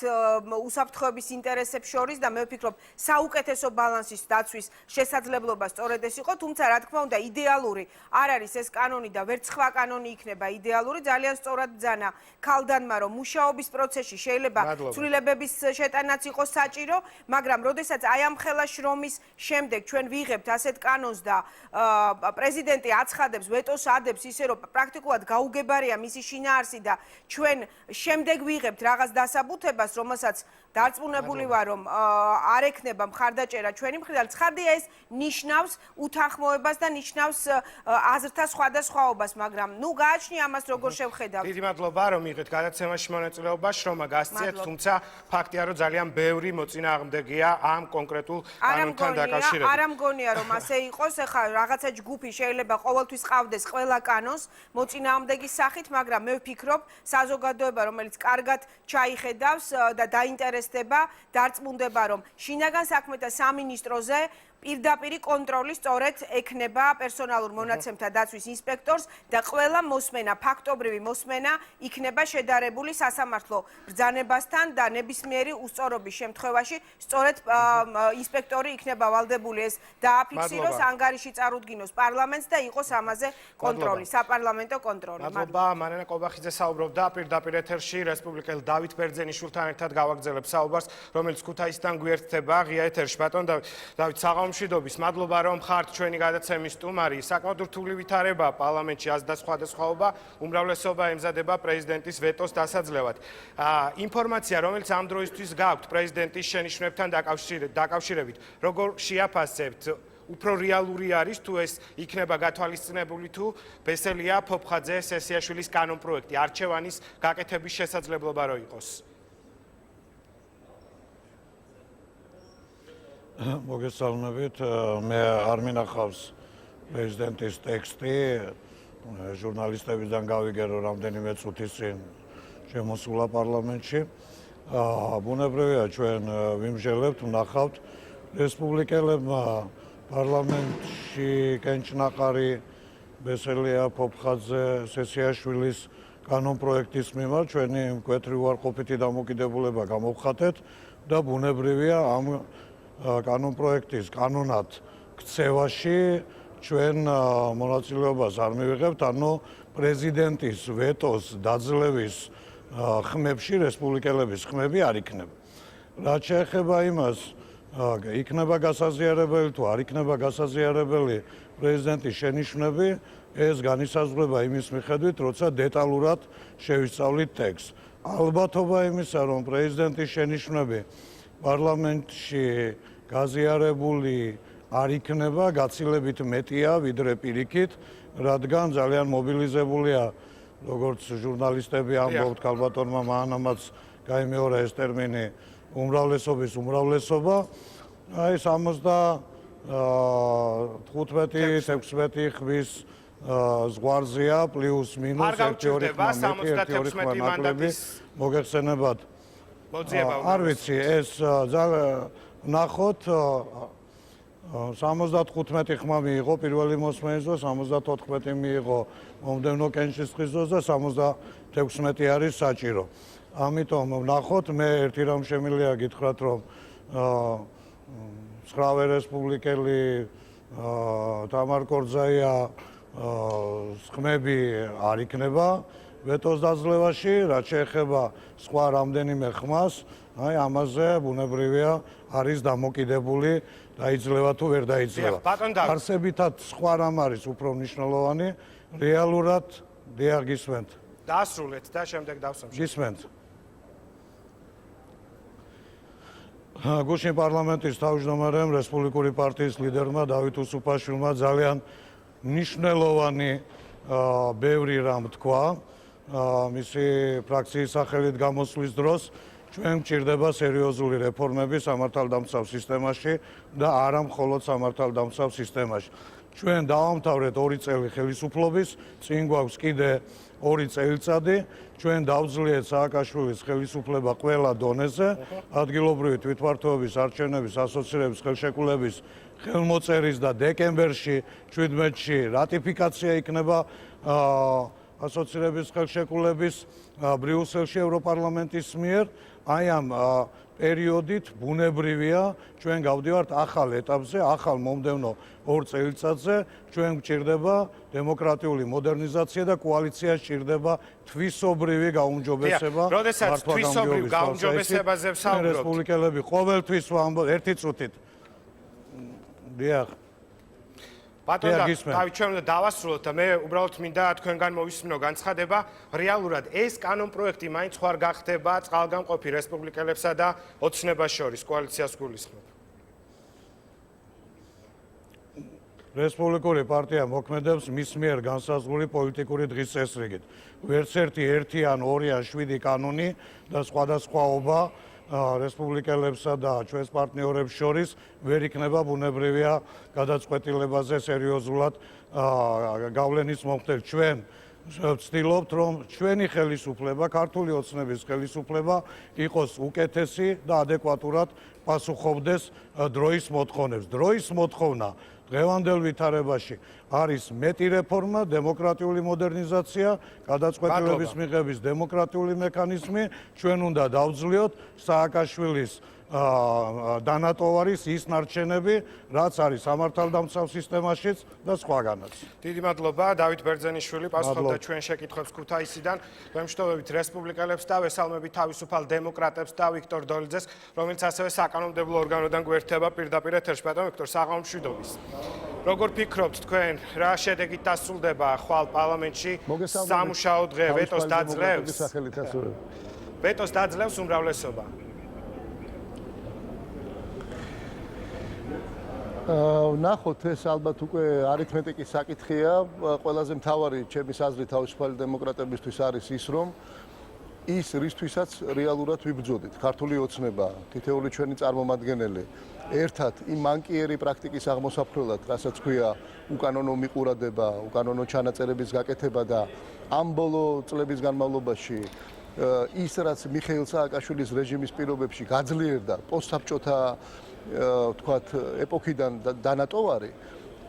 უსაფრთხოების ინტერესებს შორის და მე ვფიქრობ საუკეთესო ბალანსის დაცვის შესაძლებლობა სწორედ ეს იყო, თუმცა რა თქმა უნდა იდეალური არ არის ეს კანონი და ვერც სხვა კანონი იქნება იდეალური, ძალიან სწორად ბრძანა ქალდანმა, რომ მუშაობის პროცესში შეიძლება ცვლილებების შეტანაც იყოს საჭირო, მაგრამ როდესაც აი ამ ხელა შრომის შემდეგ ჩვენ ვიღებთ ასეთ კანონს და პრეზიდენტი აცხადებს, ვეტოს ადებს ისე რომ პრაქტიკულად გაუგებარია მისი შინაარსი და ჩვენ შემდეგ ვიღებთ რაღაც დასაბუთებას, რომელსაც დარწმუნებული ვარ, რომ არ ექნება მხარდაჭერა ჩვენი მხრიდან. ცხადია ეს ნიშნავს უთანხმოებას და ნიშნავს აზრთა სხვადასხვაობას, მაგრამ ნუ გააჩნია ამას როგორ შევხედავთ. დიდი მადლობა, რომ იღეთ გადაცემაში მონაწილეობა, შრომა გასწიეთ, თუმცა ფაქტია, რომ ძალიან ბევრი მოწინააღმდეგეა ამ კონკრეტულ კანონთან დაკავშირებით. არ მგონია, რომ ასე იყოს, ეხლა რაღაცა ჯგუფი შეიძლება ყოველთვის ყავდეს ყველა კანონს მოწინააღმდეგის სახით, მაგრამ მე ვფიქრობ, საზოგადოება, რომელიც კარგად ჩაიხედავს და დაინტერესდება, დარწმუნდება, რომ შინაგან საქმეთა სამინისტროზე პირდაპირი კონტროლი სწორედ ექნება პერსონალურ მონაცემთა დაცვის ინსპექტორს და ყველა მოსმენა, ფაქტობრივი მოსმენა იქნება შედარებული სასამართლო ბრძანებასთან და ნებისმიერი უსწორობის შემთხვევაში სწორედ ინსპექტორი იქნება ვალდებული ეს დააფიქსიროს, ანგარიში წარუდგინოს პარლამენტს და იყოს ამაზე კონტროლი, საპარლამენტო კონტროლი. მადლობა, მარინა კობახიძე საუბრობდა პირდაპირ ეთერში რესპუბლიკელ დავით ბერძენიშვილთან ერთად გავაგრძელებს საუბარს, რომელიც ქუთაისიდან გვერდდება ღია ეთერში. ბატონ დავით, საღამომშვიდობის, მადლობა რომ ხართ ჩვენი გადაცემის სტუმარი. საკმაოდ რთული ვითარება პარლამენტში აზრდა სხვადასხვაობა, უმრავლესობა ემზადება პრეზიდენტის ვეტოს დასაძლევად. ინფორმაცია, რომელიც ამ დროისთვის გაქვთ პრეზიდენტის შენიშვნებთან დაკავშირებით, როგორ შეაფასებთ? უფრო რეალური არის თუ ეს იქნება გათვალისწინებული თუ ბესელია ფოფხაძე სესიაშვილის კანონპროექტი არჩევანის გაკეთების შესაძლებლობა რო იყოს. მოგესალმებით, მე არ მინახავს პრეზიდენტის ტექსტი, ჟურნალისტებიდან გავიგერო რამდენიმე წუთის წინ შემოსულა პარლამენტში. ბუნებრივია ჩვენ ვიმჟელებთ, ვნახავთ რესპუბლიკელებმა პარლამენტში კენჭნაყარი ბესელია ფოფხაძე სესიაშვილის კანონპროექტის მიმართ ჩვენი მკვეთრი უარყოფითი დამოკიდებულება გამოვხატეთ და ბუნებრივია ამ კანონპროექტის კანონად ქცევაში ჩვენ მონაწილეობას არ მივიღებთ, ანუ პრეზიდენტის ვეტოს დაძლევის ხმებში რესპუბლიკელების ხმები არ იქნება. რაც შეეხება იმას, იქნება გასაზიარებელი თუ არ იქნება გასაზიარებელი პრეზიდენტის შენიშვნები, ეს განისაზღვრება იმის მიხედვით, როცა დეტალურად შევისწავლით ტექსტს. ალბათობა იმისა, რომ პრეზიდენტის შენიშვნები პარლამენტში გაზიარებული არ იქნება, გაცილებით მეტია ვიდრე პირიქით, რადგან ძალიან მობილიზებულია, როგორც ჟურნალისტები ამბობთ, ქალბატონმა მანამაც გაიმეორა ეს ტერმინი უმრავლესობის უმრავლესობა. აი 75-16 ხმის ზღვარზეა პლუს მინუს 1-2 ხმა მეტი, 1-2 ხმა ნაკლები. მოგეხსენებათ. არ ვიცი, ეს ნახოთ 75 ხმა მიიღო პირველი მოსმენის დროს, 74 მიიღო მომდევნო კენჭისყრის დროს და 76 არის საჭირო. ამიტომ ვნახოთ, მე ერთი რამ შემიძლია გითხრათ, რომ 9 რესპუბლიკელი თამარ კორძაია ხმები არ იქნება ვეტოს დაძლევაში, რაც შეეხება სხვა რამდენიმე ხმას, აი ამაზე ბუნებრივია არის დამოკიდებული დაიძლევა თუ ვერ დაიძლევა. არსებითად სხვა რამ არის უფრო მნიშვნელოვანი, რეალურად დიახ გისმენთ. დაასრულეთ და შემდეგ დავსვამთ. გისმენთ. გუშინ პარლამენტის თავმჯდომარემ რესპუბლიკური პარტიის ლიდერმა დავით უსუფაშვილმა ძალიან მნიშვნელოვანი ბევრი რამ თქვა მისი ფრაქციის სახელით გამოსვლის დროს. ჩვენ გვჭირდება სერიოზული რეფორმები სამართალდამცავ სისტემაში და არა მხოლოდ სამართალდამცავ სისტემაში. ჩვენ დავამთავრეთ 2 წელი ხელისუფლობის, წინ გვაქვს კიდე 2 წელიწადი, ჩვენ დავძლიეთ სააკაშვილის ხელისუფლება ყველა დონეზე, ადგილობრივი თვითმმართველობის არჩევნების ასოცირების ხელშეკრულების ხელმოწერის და დეკემბერში 17-ში რატიფიკაცია იქნება ასოცირების ხელშეკრულების ბრიუსელში ევროპარლამენტის მიერ. აი ამ პერიოდით ბუნებრივია ჩვენ გავდივართ ახალ ეტაპზე, ახალ მომდევნო 2 წელიწადზე, ჩვენ გვჭირდება დემოკრატიული მოდერნიზაცია და კოალიცია სჭირდება თვისობრივი გაუმჯობესება. როდესაც თვისობრივ გაუმჯობესებაზე ვსაუბრობთ, რესპუბლიკელები ყოველთვის ვამბობ ერთი წუთით. დიახ. ბატონ დავით, ჩვენ უნდა დავასრულოთ და მე უბრალოდ მინდა თქვენგან მოვისმინო განცხადება, რეალურად ეს კანონპროექტი მაინც ხوار გახდება წყალგამყოფი რესპუბლიკელებსა და ოცნებას შორის კოალიციას გულისხმობ. რესპუბლიკური პარტია მოქმედებს მის მიერ განსაზღვრული პოლიტიკური დღის წესრიგით. ვერც ერთი ან 2 ან 7 კანონი და სხვადასხვაობა რესპუბლიკელებსა და ჩვენს პარტნიორებს შორის ვერ იქნება ბუნებრივია გადაწყვეტილებაზე სერიოზულად გავლენის მომხდარი. ჩვენ ვცდილობთ, რომ ჩვენი ხელისუფლება, ქართული ოცნების ხელისუფლება იყოს უკეთესი და ადეკვატურად პასუხობდეს დროის მოთხოვნებს. დროის მოთხოვნა დღევანდელ ვითარებაში არის მეტი რეფორმა, დემოკრატიული მოდერნიზაცია, გადაწყვეტილების მიღების დემოკრატიული მექანიზმი. ჩვენ უნდა დავძლიოთ სააკაშვილის დანატოვარის ის ნარჩენები, რაც არის სამართალდამცავ სისტემაშიც და სხვაგანაც. დიდი მადლობა, დავით ბერძენიშვილი პასუხობდა ჩვენ შეკითხვებს ქუთაისიდან. ვემშტობებით რესპუბლიკელებს და ვესალმებით თავისუფალ დემოკრატებს და ვიქტორ დოლიძეს, რომელიც ასევე საკანონმდებლო ორგანოდან გვერდება პირდაპირ ეთერში. ბატონ ვიქტორ, საღამო მშვიდობის. როგორ ფიქრობთ თქვენ, რა შედეგით დასრულდება ხვალ პარლამენტში სამუშაო დღე, ვეტოს დაძლევს? ვეტოს დაძლევს უმრავლესობა. ნახოთ, ეს ალბათ უკვე არითმეტიკის საკითხია. ყველაზე მთავარი ჩემის აზრით თავისუფალი დემოკრატებისთვის არის ის, რომ ის რისთვისაც რეალურად ვიბრძოდით. ქართული ოცნება, თითოეული ჩვენი წარმომადგენელი ერთად იმ მანკიერი პრაქტიკის აღმოსაფრთხებლად, რასაც ქვია უკანონო მიყურადება, უკანონო ჩანაწერების გაკეთება და ამ ბოლო წლების განმავლობაში ის რაც მიხეილ სააკაშვილის რეჟიმის პირობებში გაძლიერდა პოსტსაბჭოთა თქვათ ეპოქიდან დანატოვარი,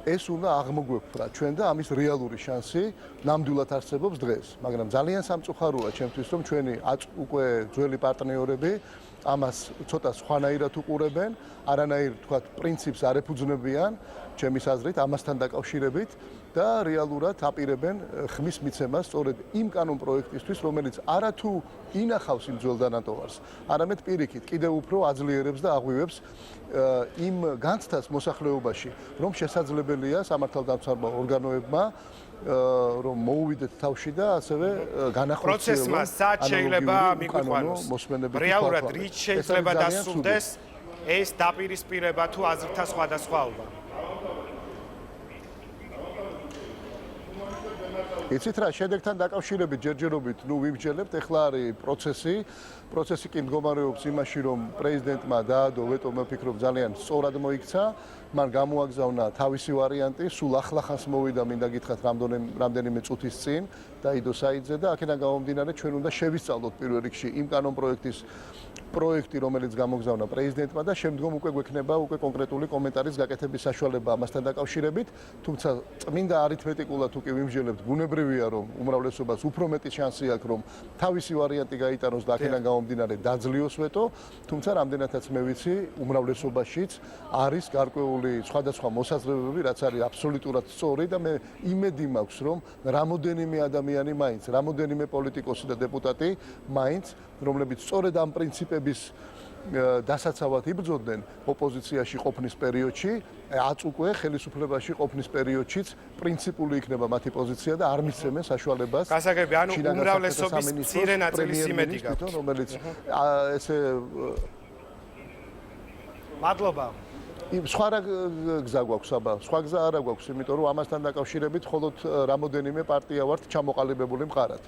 ეს უნდა აღმოგვეფხვრა ჩვენ და ამის რეალური შანსი ნამდვილად არსებობს დღეს. მაგრამ ძალიან სამწუხაროა ჩემთვის, რომ ჩვენი უკვე ძველი პარტნიორები ამას ცოტა სხვანაირად უყურებენ, არანაირ თქვათ პრინციპს არ ეფუძნებიან, ჩემის აზრით, ამასთან დაკავშირებით და რეალურად აპირებენ ხმის მიცემას სწორედ იმ კანონ პროექტისთვის, რომელიც არათუ ინახავს იმ ძველ დანატოვარს, არამედ პირიქით კიდევ უფრო აძლიერებს და აღვივებს იმ განცდას მოსახლეობაში, რომ შესაძლებელია სამართალდამცავ ორგანოებმა რომ მოუვიდეთ თავში და ასევე განახორციელონ პროცესმა სად შეიძლება მიგვიყვანოს? რეალურად რით შეიძლება დასრულდეს ეს დაპირისპირება თუ აზრთა სხვადასხვაობა? იცით რა, შედეგთან დაკავშირებით ჯერჯერობით ვიმსჯელებთ, ეხლა არის პროცესი კი მდგომარეობს იმაში, რომ პრეზიდენტმა დაადო ვეტო, მე ვფიქრობ ძალიან სწორად მოიქცა, მან გამოაგზავნა თავისი ვარიანტი, სულ ახლახანს მოვიდა, მინდა გითხრათ, რამდენიმე წუთის წინ დაიდო საიძე და აქედან გამომდინარე ჩვენ უნდა შევისწავლოთ პირველ რიგში იმ კანონ პროექტი, რომელიც გამოგზავნა პრეზიდენტმა და შემდგომ უკვე გვექნება უკვე კონკრეტული კომენტარის გაკეთების საშუალება ამასთან დაკავშირებით, თუმცა წმინდა არითმეტიკულად უკვე ვიმსჯელებთ, ბუნებრივია რომ უმრავლესობას უფრო მეტი შანსი აქვს რომ თავისი ვარიანტი გაიტანოს და აქედან გამომდინარე დაძლიოს ვეტო, თუმცა რამდენადაც მე ვიცი, უმრავლესობაშიც არის გარკვეული სხვადასხვა მოსაზრებები, რაც არის აბსოლუტურად სწორი და მე იმედი მაქვს, რომ რამოდენიმე ადამიანი მაინც, რამოდენიმე პოლიტიკოსი და დეპუტატი მაინც, რომლებიც სწორედ ამ პრინციპების დასაცავად იბრძოდნენ ოპოზიციაში ყოფნის პერიოდში, აც უკვე ხელისუფლებაში ყოფნის პერიოდშიც პრინციპული იქნება მათი პოზიცია და არ მისცემენ საშუალებას. გასაგები, ანუ უმრავლესობის მცირე ნაწილის იმედი გაქვთ, რომელიც ესე მადლობა. სხვა გზა გვაქვს, აბა, სხვა გზა არა გვაქვს, იმიტომ რომ ამასთან დაკავშირებით მხოლოდ რამოდენიმე პარტია ვართ ჩამოყალიბებული მყარად.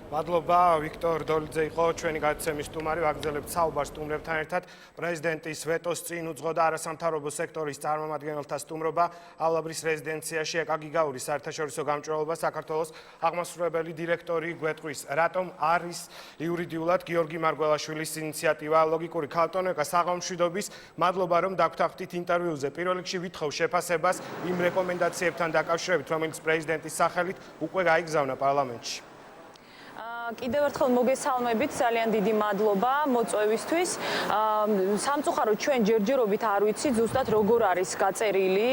მადლობა, ვიქტორ დოლიძე იყო ჩვენი გადაცემის სტუმარი, ვაგრძელებთ საუბარს სტუმრებთან ერთად. პრეზიდენტის ვეტოს წინ უძღოდა არასამთავრობო სექტორის წარმომადგენელთა სტუმრობაავლაბრის რეზიდენციაში ეკაგიგაურის საერთაშორისო გამჭვირვალობა საქართველოს აღმასრულებელი დირექტორი გვეტყვის, რატომ არის იურიდიულად გიორგი მარგველაშვილის ინიციატივა ლოგიკური ქალტონეკა საღამომშვიდობის. მადლობა რომ დაგვთანხმდით ინტერვიუზე. პირველ რიგში ვითხოვ შეფასებას იმ რეკომენდაციებთან დაკავშირებით, რომელიც პრეზიდენტის სახელით უკვე გაიგზავნა პარლამენტში. კიდევ ერთხელ მოგესალმებით, ძალიან დიდი მადლობა მოწვევისთვის. სამწუხაროდ ჩვენ ჯერჯერობით არ ვიცით ზუსტად როგორ არის გაწერილი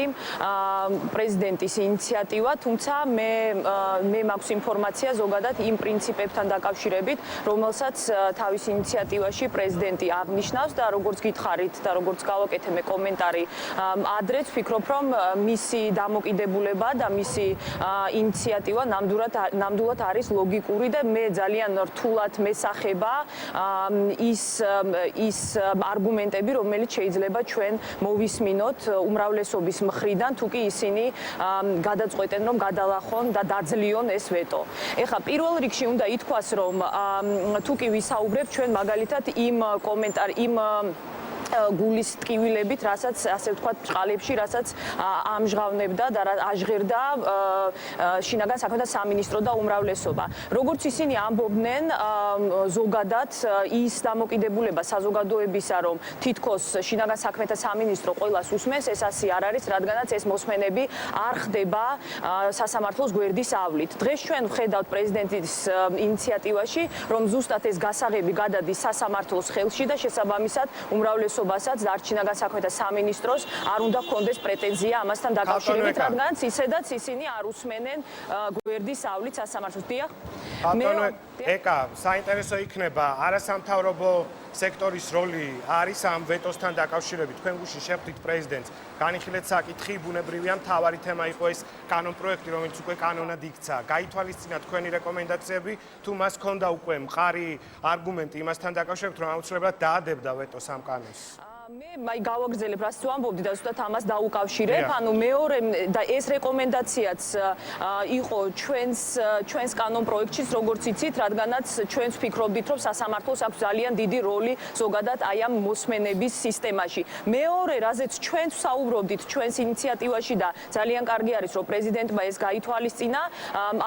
პრეზიდენტის ინიციატივა, თუმცა მე მაქვს ინფორმაცია ზოგადად იმ პრინციპებთან დაკავშირებით, რომელსაც თავის ინიციატივაში პრეზიდენტი აღნიშნავს და როგორც გითხარით და როგორც გავაკეთე მე კომენტარი ადრეც, ვფიქრობ, რომ მისი დამოკიდებულება და მისი ინიციატივა ნამდვილად არის ლოგიკური და მე ძალიან რთულად მესახება ის არგუმენტები, რომელიც შეიძლება ჩვენ მოვისმინოთ უმრავლესობის მხრიდან, თუ კი ისინი გადაწყვეტენ, რომ გადალახონ და დაძლიონ ეს ვეტო. ეხლა პირველ რიგში უნდა ითქვას, რომ თუ კი ვისაუბრებთ ჩვენ მაგალითად იმ გულის ტკივილებით, რასაც ასე ვთქვათ, ბჭყალებში, რასაც ამჟღავნებდა და აჟღერდა შინაგან საქმეთა სამინისტრო და უმრავლესობა. როგორც ისინი ამბობდნენ, ზოგადად ის დამოკიდებულება საზოგადოებისა, რომ თითქოს შინაგან საქმეთა სამინისტრო ყველას უსმენს, ეს ასე არ არის, რადგანაც ეს მოსმენები არ ხდება სასამართლოს გვერდის ავლით. დღეს ჩვენ ვხედავთ პრეზიდენტის ინიციატივაში, რომ ზუსტად ეს გასაღები გადადის სასამართლოს ხელში და შესაბამისად უმრავლესობასაც და შინაგან საქმეთა სამინისტროს არ უნდა ჰქონდეს პრეტენზია ამასთან დაკავშირებით, რადგანაც ისედაც ისინი არ უსმენენ გვერდის ავლით სასამართლოს. დიახ. ბატონო ეკა, საინტერესო იქნება არასამთავრობო სექტორის როლი არის ამ ვეტოსთან დაკავშირებით. თქვენ გუშინ შეხვდით პრეზიდენტს, განიხილეთ საკითხი, ბუნებრივია მთავარი თემა იყო ეს კანონპროექტი, რომელიც უკვე კანონად იქცა. გაითვალისწინა თქვენი რეკომენდაციები, თუ მას ჰქონდა უკვე მყარი არგუმენტი იმასთან დაკავშირებით, რომ აუცილებლად დაადებდა ვეტოს ამ კანონს. მე გავაგრძელებ, რაც ვამბობდი და ზუსტად ამას დაუკავშირებ. ანუ მეორე და ეს რეკომენდაციაც იყო ჩვენს კანონპროექტშიც, როგორც იცით, რადგანაც ჩვენც ვფიქრობდით, რომ სასამართლოს აქვს ძალიან დიდი როლი ზოგადად აი ამ მოსმენების სისტემაში. მეორე, რაზეც ჩვენ ვსაუბრობდით ჩვენს ინიციატივაში და ძალიან კარგი არის, რომ პრეზიდენტმა ეს გაითვალისწინა,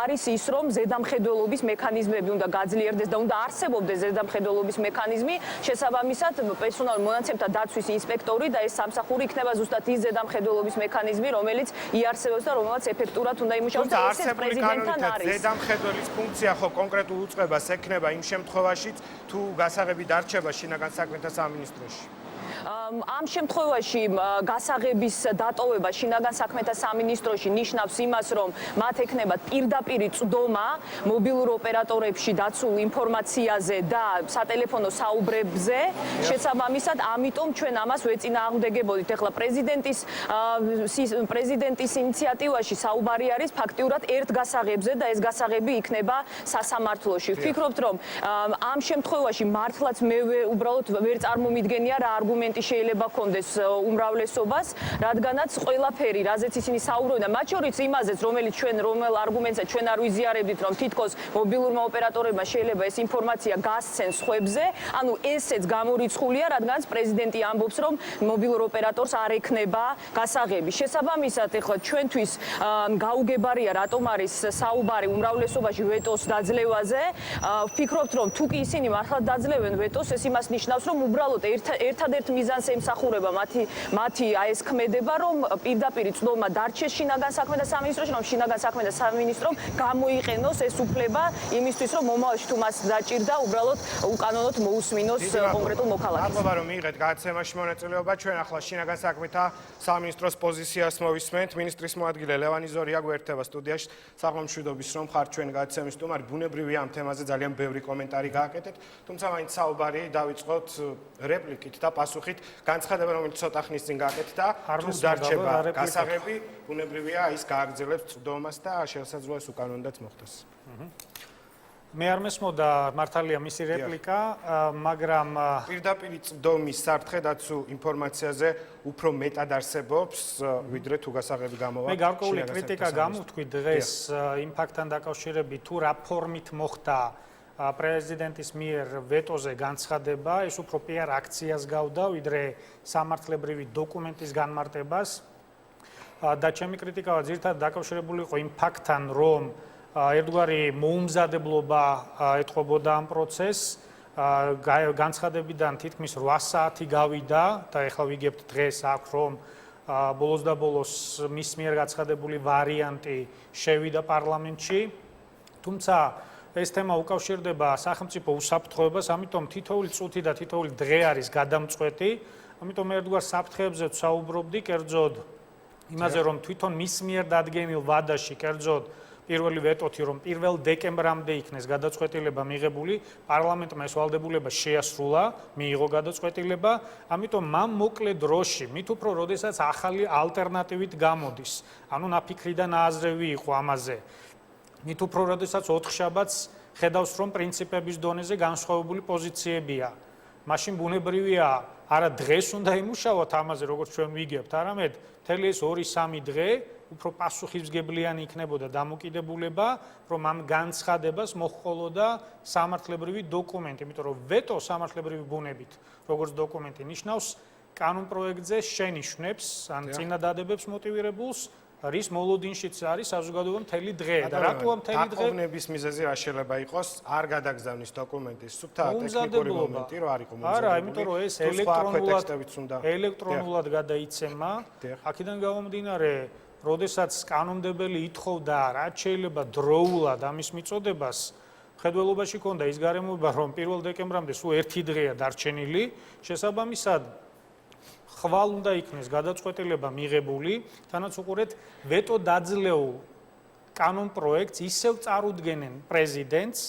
არის ის, რომ ზედამხედველობის მექანიზმები უნდა გაძლიერდეს და უნდა არსებობდეს ზედამხედველობის მექანიზმი, შესაბამისად პერსონალურ მონაცემთა დაცვის ინსპექტორი და ეს სამსახური იქნება ზუსტად ის ზედამხედველობის მექანიზმი, რომელიც იარსებობს და რომელიც ეფექტურად უნდა იმუშაოს და ეს პრეზიდენტთან არის. ზედამხედველის ფუნქცია ხო კონკრეტულ უწყებას ექნება იმ შემთხვევაშიც, თუ გასაღები დარჩება შინაგან საქმეთა სამინისტროში. ამ შემთხვევაში გასაღების დატოვება შინაგან საქმეთა სამინისტროში ნიშნავს იმას, რომ მათ ექნებათ პირდაპირი წვდომა მობილურ ოპერატორებში დაცულ ინფორმაციაზე და სატელეფონო საუბრებზე. შესაბამისად, ამიტომ ჩვენ ამას ვეწინააღმდეგებოდით. ეხლა პრეზიდენტის ინიციატივაში საუბარი არის ფაქტიურად ერთ გასაღებზე და ეს გასაღები იქნება სასამართლოში. ვფიქრობთ, რომ ამ შემთხვევაში მართლაც მე უბრალოდ ვერ წარმომიდგენია რა არგუმენტი შეიძლება ჰქონდეს უმრავლესობას, რადგანაც ყველაფერი, რაზეც ისინი საუბრობდნენ, მათ შორის იმაზეც, რომელ არგუმენტსაც ჩვენ არ ვიზიარებდით, რომ თითქოს მობილურმა ოპერატორებმა შეიძლება ეს ინფორმაცია გასცენ სხვებზე, ანუ ესეც გამორიცხულია, რადგანაც პრეზიდენტი ამბობს, რომ მობილურ ოპერატორს არ ექნება გასაღები. შესაბამისად, ეხლა ჩვენთვის გაუგებარია, რატომ არის საუბარი უმრავლესობაში ვეტოს დაძლევაზე. ვფიქრობთ, რომ თუ კი ისინი მართლაც დაძლევენ ვეტოს, ეს იმას ნიშნავს, რომ უბრალოდ ერთადერთ მიზანს ემსახურება მათი ეს ქმედება, რომ პირდაპირი წვდომა დარჩეს შინაგან საქმეთა სამინისტროში, რომ შინაგან საქმეთა სამინისტრომ გამოიყენოს ეს უფლება იმისთვის, რომ მომავალში თუ მას დაჭირდა, უბრალოდ უკანონოდ მოусმინოს კონკრეტულ მოქალაქეს. მადლობა, რომ მიიღეთ გადაცემაში მონაწილეობა. ჩვენ ახლა შინაგან საქმეთა სამინისტროს პოზიციას მოვისმენთ. მინისტრის მოადგილე ლევანი ზორია გვერდება სტუდიაში. საღამო მშვიდობის, რომ ხართ ჩვენი გადაცემის სტუმარი. ბუნებრივია ამ თემაზე ძალიან ბევრი კომენტარი გააკეთეთ, თუმცა მაინც საუბარი დავიწყოთ რეპლიკით და პასუხით. განცხადება, რომელიც ცოტა ხნის წინ გააკეთდა, თუ დარჩება გასაღები, ბუნებრივია ის გააგრძელებს წვდომას და შესაძლოა ეს უკანონოდაც მოხდეს. მე არ მესმოდა მართალია მისი რეპლიკა, მაგრამ პირდაპირი წვდომის საფრთხე დაცულ ინფორმაციაზე უფრო მეტად არსებობს, ვიდრე თუ გასაღები გამოვა. მე გარკვეული კრიტიკა გამოვთქვი დღეს იმ ფაქტთან დაკავშირებით, თუ რა ფორმით მოხდა პრეზიდენტის მიერ ვეტოზე განცხადება, ეს უფრო PR აქციას გავდა, ვიდრე სამართლებრივი დოკუმენტის განმარტებას. და ჩემი კრიტიკაა ძირითადად დაკავშირებული იყო იმ ფაქტთან, რომ ერთგვარი მოუმზადებლობა ეთყობოდა ამ პროცესს. განცხადებიდან თითქმის 8 საათი გავიდა და ეხლა ვიგებთ დღეს აქ, რომ ბოლოს და ბოლოს მის მიერ გაცხადებული ვარიანტი შევიდა პარლამენტში. თუმცა ეს თემა უკავშირდება სახელმწიფო უსაფრთხოებას, ამიტომ თითოეული წუთი და თითოეული დღე არის გადამწყვეტი. ამიტომ მე ერთგვარ საფრთხეებზე ვსაუბრობდი, კერძოდ იმაზე, რომ თვითონ მის მიერ დადგენილ ვადაში, კერძოდ პირველი ვეტოთი, რომ 1 დეკემბრამდე იქნეს გადაწყვეტილება მიღებული, პარლამენტმა ეს ვალდებულება შეასრულა, მიიღო გადაწყვეტილება, ამიტომ მან მოკლე დროში, მით უფრო როდესაც ახალი ალტერნატივით გამოდის, ანუ ნაფიქრიდან აზრევი იყო ამაზე. მით უფრო როდესაც 4 შაბათს ხედავს, რომ პრინციპების დონეზე განსხვავებული პოზიციებია. მაშინ ბუნებრივია, არა დღეს უნდა იმუშაოთ ამაზე, როგორც ჩვენ ვიგებთ, არამედ მთელი ეს 2-3 დღე უფრო პასუხისმგებლიანი იქნებოდა დამოკიდებულება, რომ ამ განცხადებას მოჰყოლოდა სამართლებრივი დოკუმენტი, იმიტომ რომ ვეტო სამართლებრივი ბუნებით, როგორც დოკუმენტი ნიშნავს კანონპროექტზე შენიშვნებს, ან წინადადებებს მოტივირებულს, რის მოლოდინშიც არის საზოგადოება მთელი დღე და რატოა მთელი დღე? დაყოვნების მიზეზი რა შეიძლება იყოს? არ გადაგზავნის დოკუმენტის სუფთა ტექნიკური მომენტი რო არ იყო მომზადებული. არა, იმიტომ რომ ეს ელექტრონულად გადაიცემა. აქედან გამომდინარე, როდესაც კანონმდებელი ითხოვდა რაც შეიძლება დროულად ამის მიწოდებას, მხედველობაში ქონდა ის გარემოება, რომ 1 დეკემბრამდე სულ 1 დღეა დარჩენილი, შესაბამისად ხვალ უნდა იქნეს გადაწყვეტილება მიღებული, თანაც უყურეთ ვეტო დაძლეულ კანონპროექტს ისევ წარუდგენენ პრეზიდენტს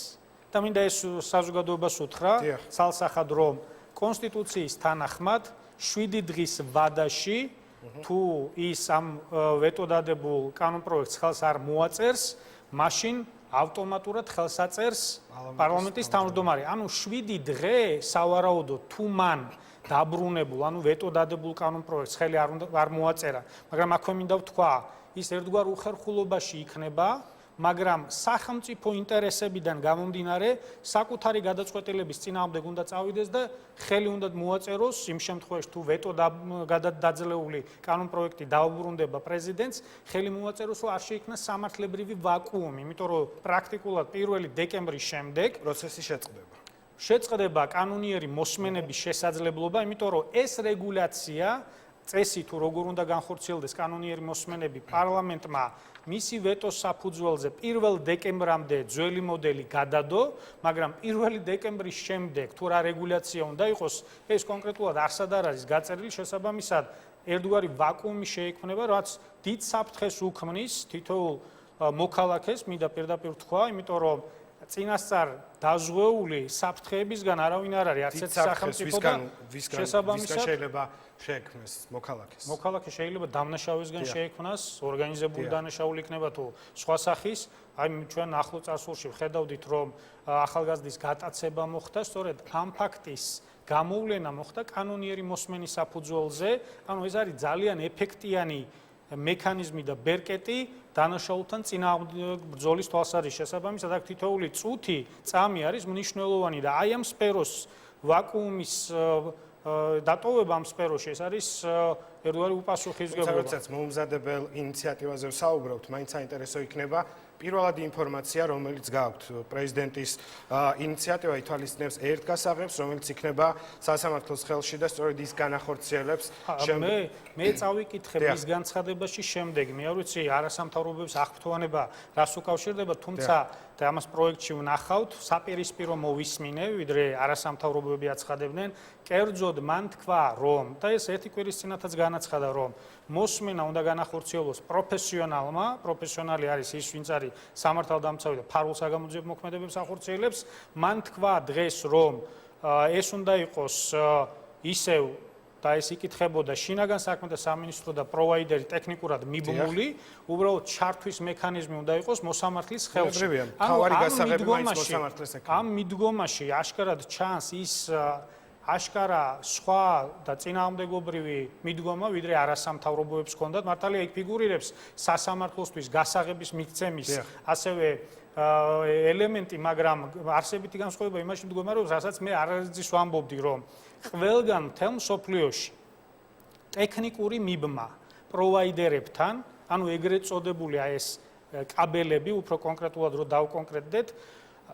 და მინდა ეს საზოგადოებას უთხრა, ცალსახად რომ კონსტიტუციის თანახმად 7 დღის ვადაში თუ ის ამ ვეტო დადებულ კანონპროექტს ხელს არ მოაწერს, მაშინ ავტომატურად ხელს აწერს პარლამენტის თავმჯდომარე. ანუ 7 დღე სავარაუდოდ თუ მან დაბრუნებულ, ანუ ვეტო დადებულ კანონპროექტს ხელი არ მოაწერა, მაგრამ აქვე მინდა ვთქვა, ის ერთგვარ უხერხულობაში იქნება, მაგრამ სახელმწიფო ინტერესებიდან გამომდინარე, საკუთარი გადაწყვეტილების წინააღმდეგ უნდა წავიდეს და ხელი უნდა მოაწეროს იმ შემთხვევაში, თუ ვეტო დაძლეული კანონპროექტი დაუბრუნდება პრეზიდენტს, ხელი მოაწეროს, რომ არ შეიქმნას სამართლებრივი ვაკუუმი, იმიტომ რომ პრაქტიკულად 1 დეკემბრის შემდეგ პროცესი შეწყდება. შეწყდება კანონიერი მოსმენების შესაძლებლობა, იმიტომ რომ ეს რეგულაცია, წესი თუ როგორ უნდა განხორციელდეს კანონიერი მოსმენები პარლამენტმა მისი ვეტოს საფუძველზე 1 დეკემბრამდე ძველი მოდელი გადადო, მაგრამ 1 დეკემბრის შემდეგ თუ რა რეგულაცია უნდა იყოს, ეს კონკრეტულად არსად არ არის გაწერილი, შესაბამისად ერთგვარი ვაკუუმი შეიქმნება, რაც დიდ საფრთხეს უქმნის თითოეულ მოქალაქეს, მინდა პირდაპირ ვთქვა, იმიტომ რომ წინასწარ დაზღვეული საფრთხეებისგან არავინ არ არის, არც ერთ სახელმწიფო და შესაბამისად შეიძლება შეექმნას მოქალაქეს. მოქალაქე შეიძლება დამნაშავესგან შეექმნას, ორგანიზებული დანაშაული იქნება თუ სხვა სახის. აი ჩვენ ახლო წარსულში ვხედავდით, რომ ახალგაზრდის გატაცება მოხდა, სწორედ ამ ფაქტის გამოვლენა მოხდა კანონიერი მოსმენის საფუძველზე, ანუ ეს არის ძალიან ეფექტიანი მექანიზმი და ბერკეტი დანაშაულთან წინააღმდეგ ბრძოლის თვალსაზრისით. შესაბამისად, აქ თითოეული წუთი წამი არის მნიშვნელოვანი და აი ამ სფეროს ვაკუუმის დატოვება ამ სფეროში ეს არის ერთგვარი უპასუხისმგებლობა. როდესაც მომზადებელ ინიციატივაზე ვსაუბრობთ, მაინც საინტერესო იქნება პირველადი ინფორმაცია, რომელიც გაქვთ პრეზიდენტის ინიციატივა ითვალისწინებს ერთ გასაღებს, რომელიც იქნება სასამართლოს ხელში და სწორედ ის განახორციელებს მე წავიკითხებ ის განცხადებაში შემდეგ. მე არ ვიცი არასამთავრობოების აღფრთოვანება რას უკავშირდება, თუმცა და ამას პროექტში ვნახავთ, საპირისპირო მოვისმინე, ვიდრე არასამთავრობოები აცხადებდნენ, კერძოდ მან თქვა, რომ და ეს ერთი კვირის წინათაც განაცხადა, რომ მოსმენა უნდა განახორციელოს პროფესიონალმა, პროფესიონალი არის ის, ვინც არის სამართალდამცავი და ფარულ საგამოძიებო მოქმედებებს ახორციელებს, მან თქვა დღეს, რომ ეს უნდა იყოს ისევ და ეს იკითხებოდა შინაგან საქმეთა სამინისტრო და პროვაიდერი ტექნიკურად მიბმული, უბრალოდ ჩართვის მექანიზმი უნდა იყოს მოსამართლის ხელში. ამ მიდგომაში აშკარად ჩანს ის აშკარა სხვა და წინააღმდეგობრივი მიდგომა, ვიდრე არასამთავრობოებს ჰქონდათ. მართალია იქ ფიგურირებს სასამართლოსთვის გასაღების მიღწემის ასევე ელემენტი, მაგრამ არსებითი განსხვავება იმაში მდგომარეობს, რასაც მე არაერთგზის ვამბობდი, რომ ყველგან მთელ მსოფლიოში ტექნიკური მიბმა პროვაიდერებთან, ანუ ეგრეთ წოდებული ეს კაბელები, უფრო კონკრეტულად რო დავკონკრეტდეთ,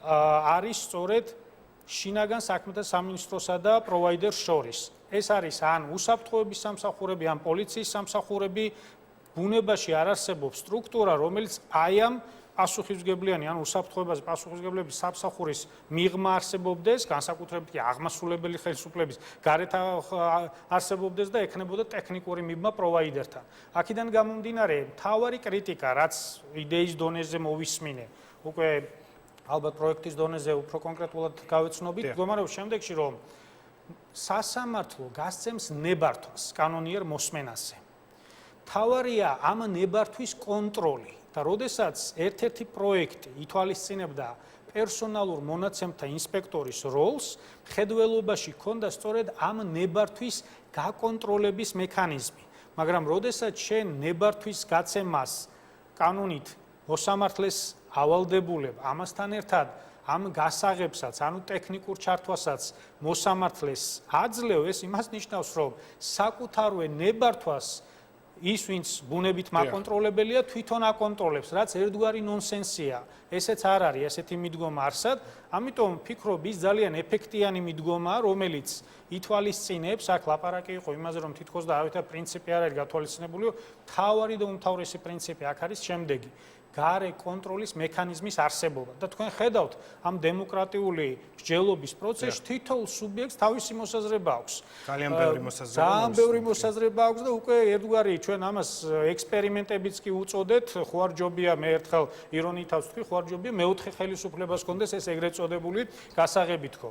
არის სწორედ შინაგან საქმეთა სამინისტროსა და პროვაიდერს შორის. ეს არის ან უსაფრთხოების სამსახურები, ან პოლიციის სამსახურები, ბუნებაში არ არსებობს სტრუქტურა, რომელიც აი ამ პასუხისმგებლიანი, ან უსაფრთხოებაზე პასუხისმგებლების სამსახურის მიღმა არსებობდეს, განსაკუთრებით კი აღმასრულებელი ხელისუფლების გარეთ არსებობდეს და ექნებოდა ტექნიკური მიბმა პროვაიდერთან. აქედან გამომდინარე, მთავარი კრიტიკა, რაც იდეის დონეზე მოვისმინე, უკვე ალბათ პროექტის დონეზე უფრო კონკრეტულად გავეცნობით, მდგომარეობს შემდეგში, რომ სასამართლო გასცემს ნებართვას კანონიერ მოსმენაზე. მთავარია ამ ნებართვის კონტროლი. და როდესაც ერთ-ერთი პროექტი ითვალისწინებდა პერსონალურ მონაცემთა ინსპექტორის როლს, მხედველობაში ჰქონდა სწორედ ამ ნებართვის გაკონტროლების მექანიზმი. მაგრამ როდესაც შენ ნებართვის გაცემას კანონით მოსამართლეს ავალდებულებ, ამასთან ერთად ამ გასაღებსაც, ანუ ტექნიკურ ჩართვასაც მოსამართლეს აძლევ, ეს იმას ნიშნავს, რომ საკუთარვე ნებართვას ის ვინც ბუნებით მაკონტროლებელია თვითონ აკონტროლებს, რაც ერთგვარი ნონსენსია. ესეც არ არის ესეთი მიდგომა არსად, ამიტომ ვფიქრობ ის ძალიან ეფექტიანი მიდგომაა, რომელიც ითვალისწინებს, აქ ლაპარაკი იყო იმაზე, რომ თითქოს და არავითარ პრინციპი არ არის გათვალისწინებული, მთავარი და უმთავრესი პრინციპი აქ არის შემდეგი. გარე კონტროლის მექანიზმის არსებობა და თქვენ ხედავთ ამ დემოკრატიული მსჯელობის პროცესში თითოეულ სუბიექტს თავისი მოსაზრება აქვს. ძალიან ბევრი მოსაზრება აქვს და უკვე ერთგვარი ჩვენ ამას ექსპერიმენტებიც კი უწოდეთ, ხო არ ჯობია მე ერთხელ ირონიითაც ვთქვი, ხო არ ჯობია მეოთხე ხელისუფლებას კონდეს ეს ეგრეთ წოდებული გასაღები თქო.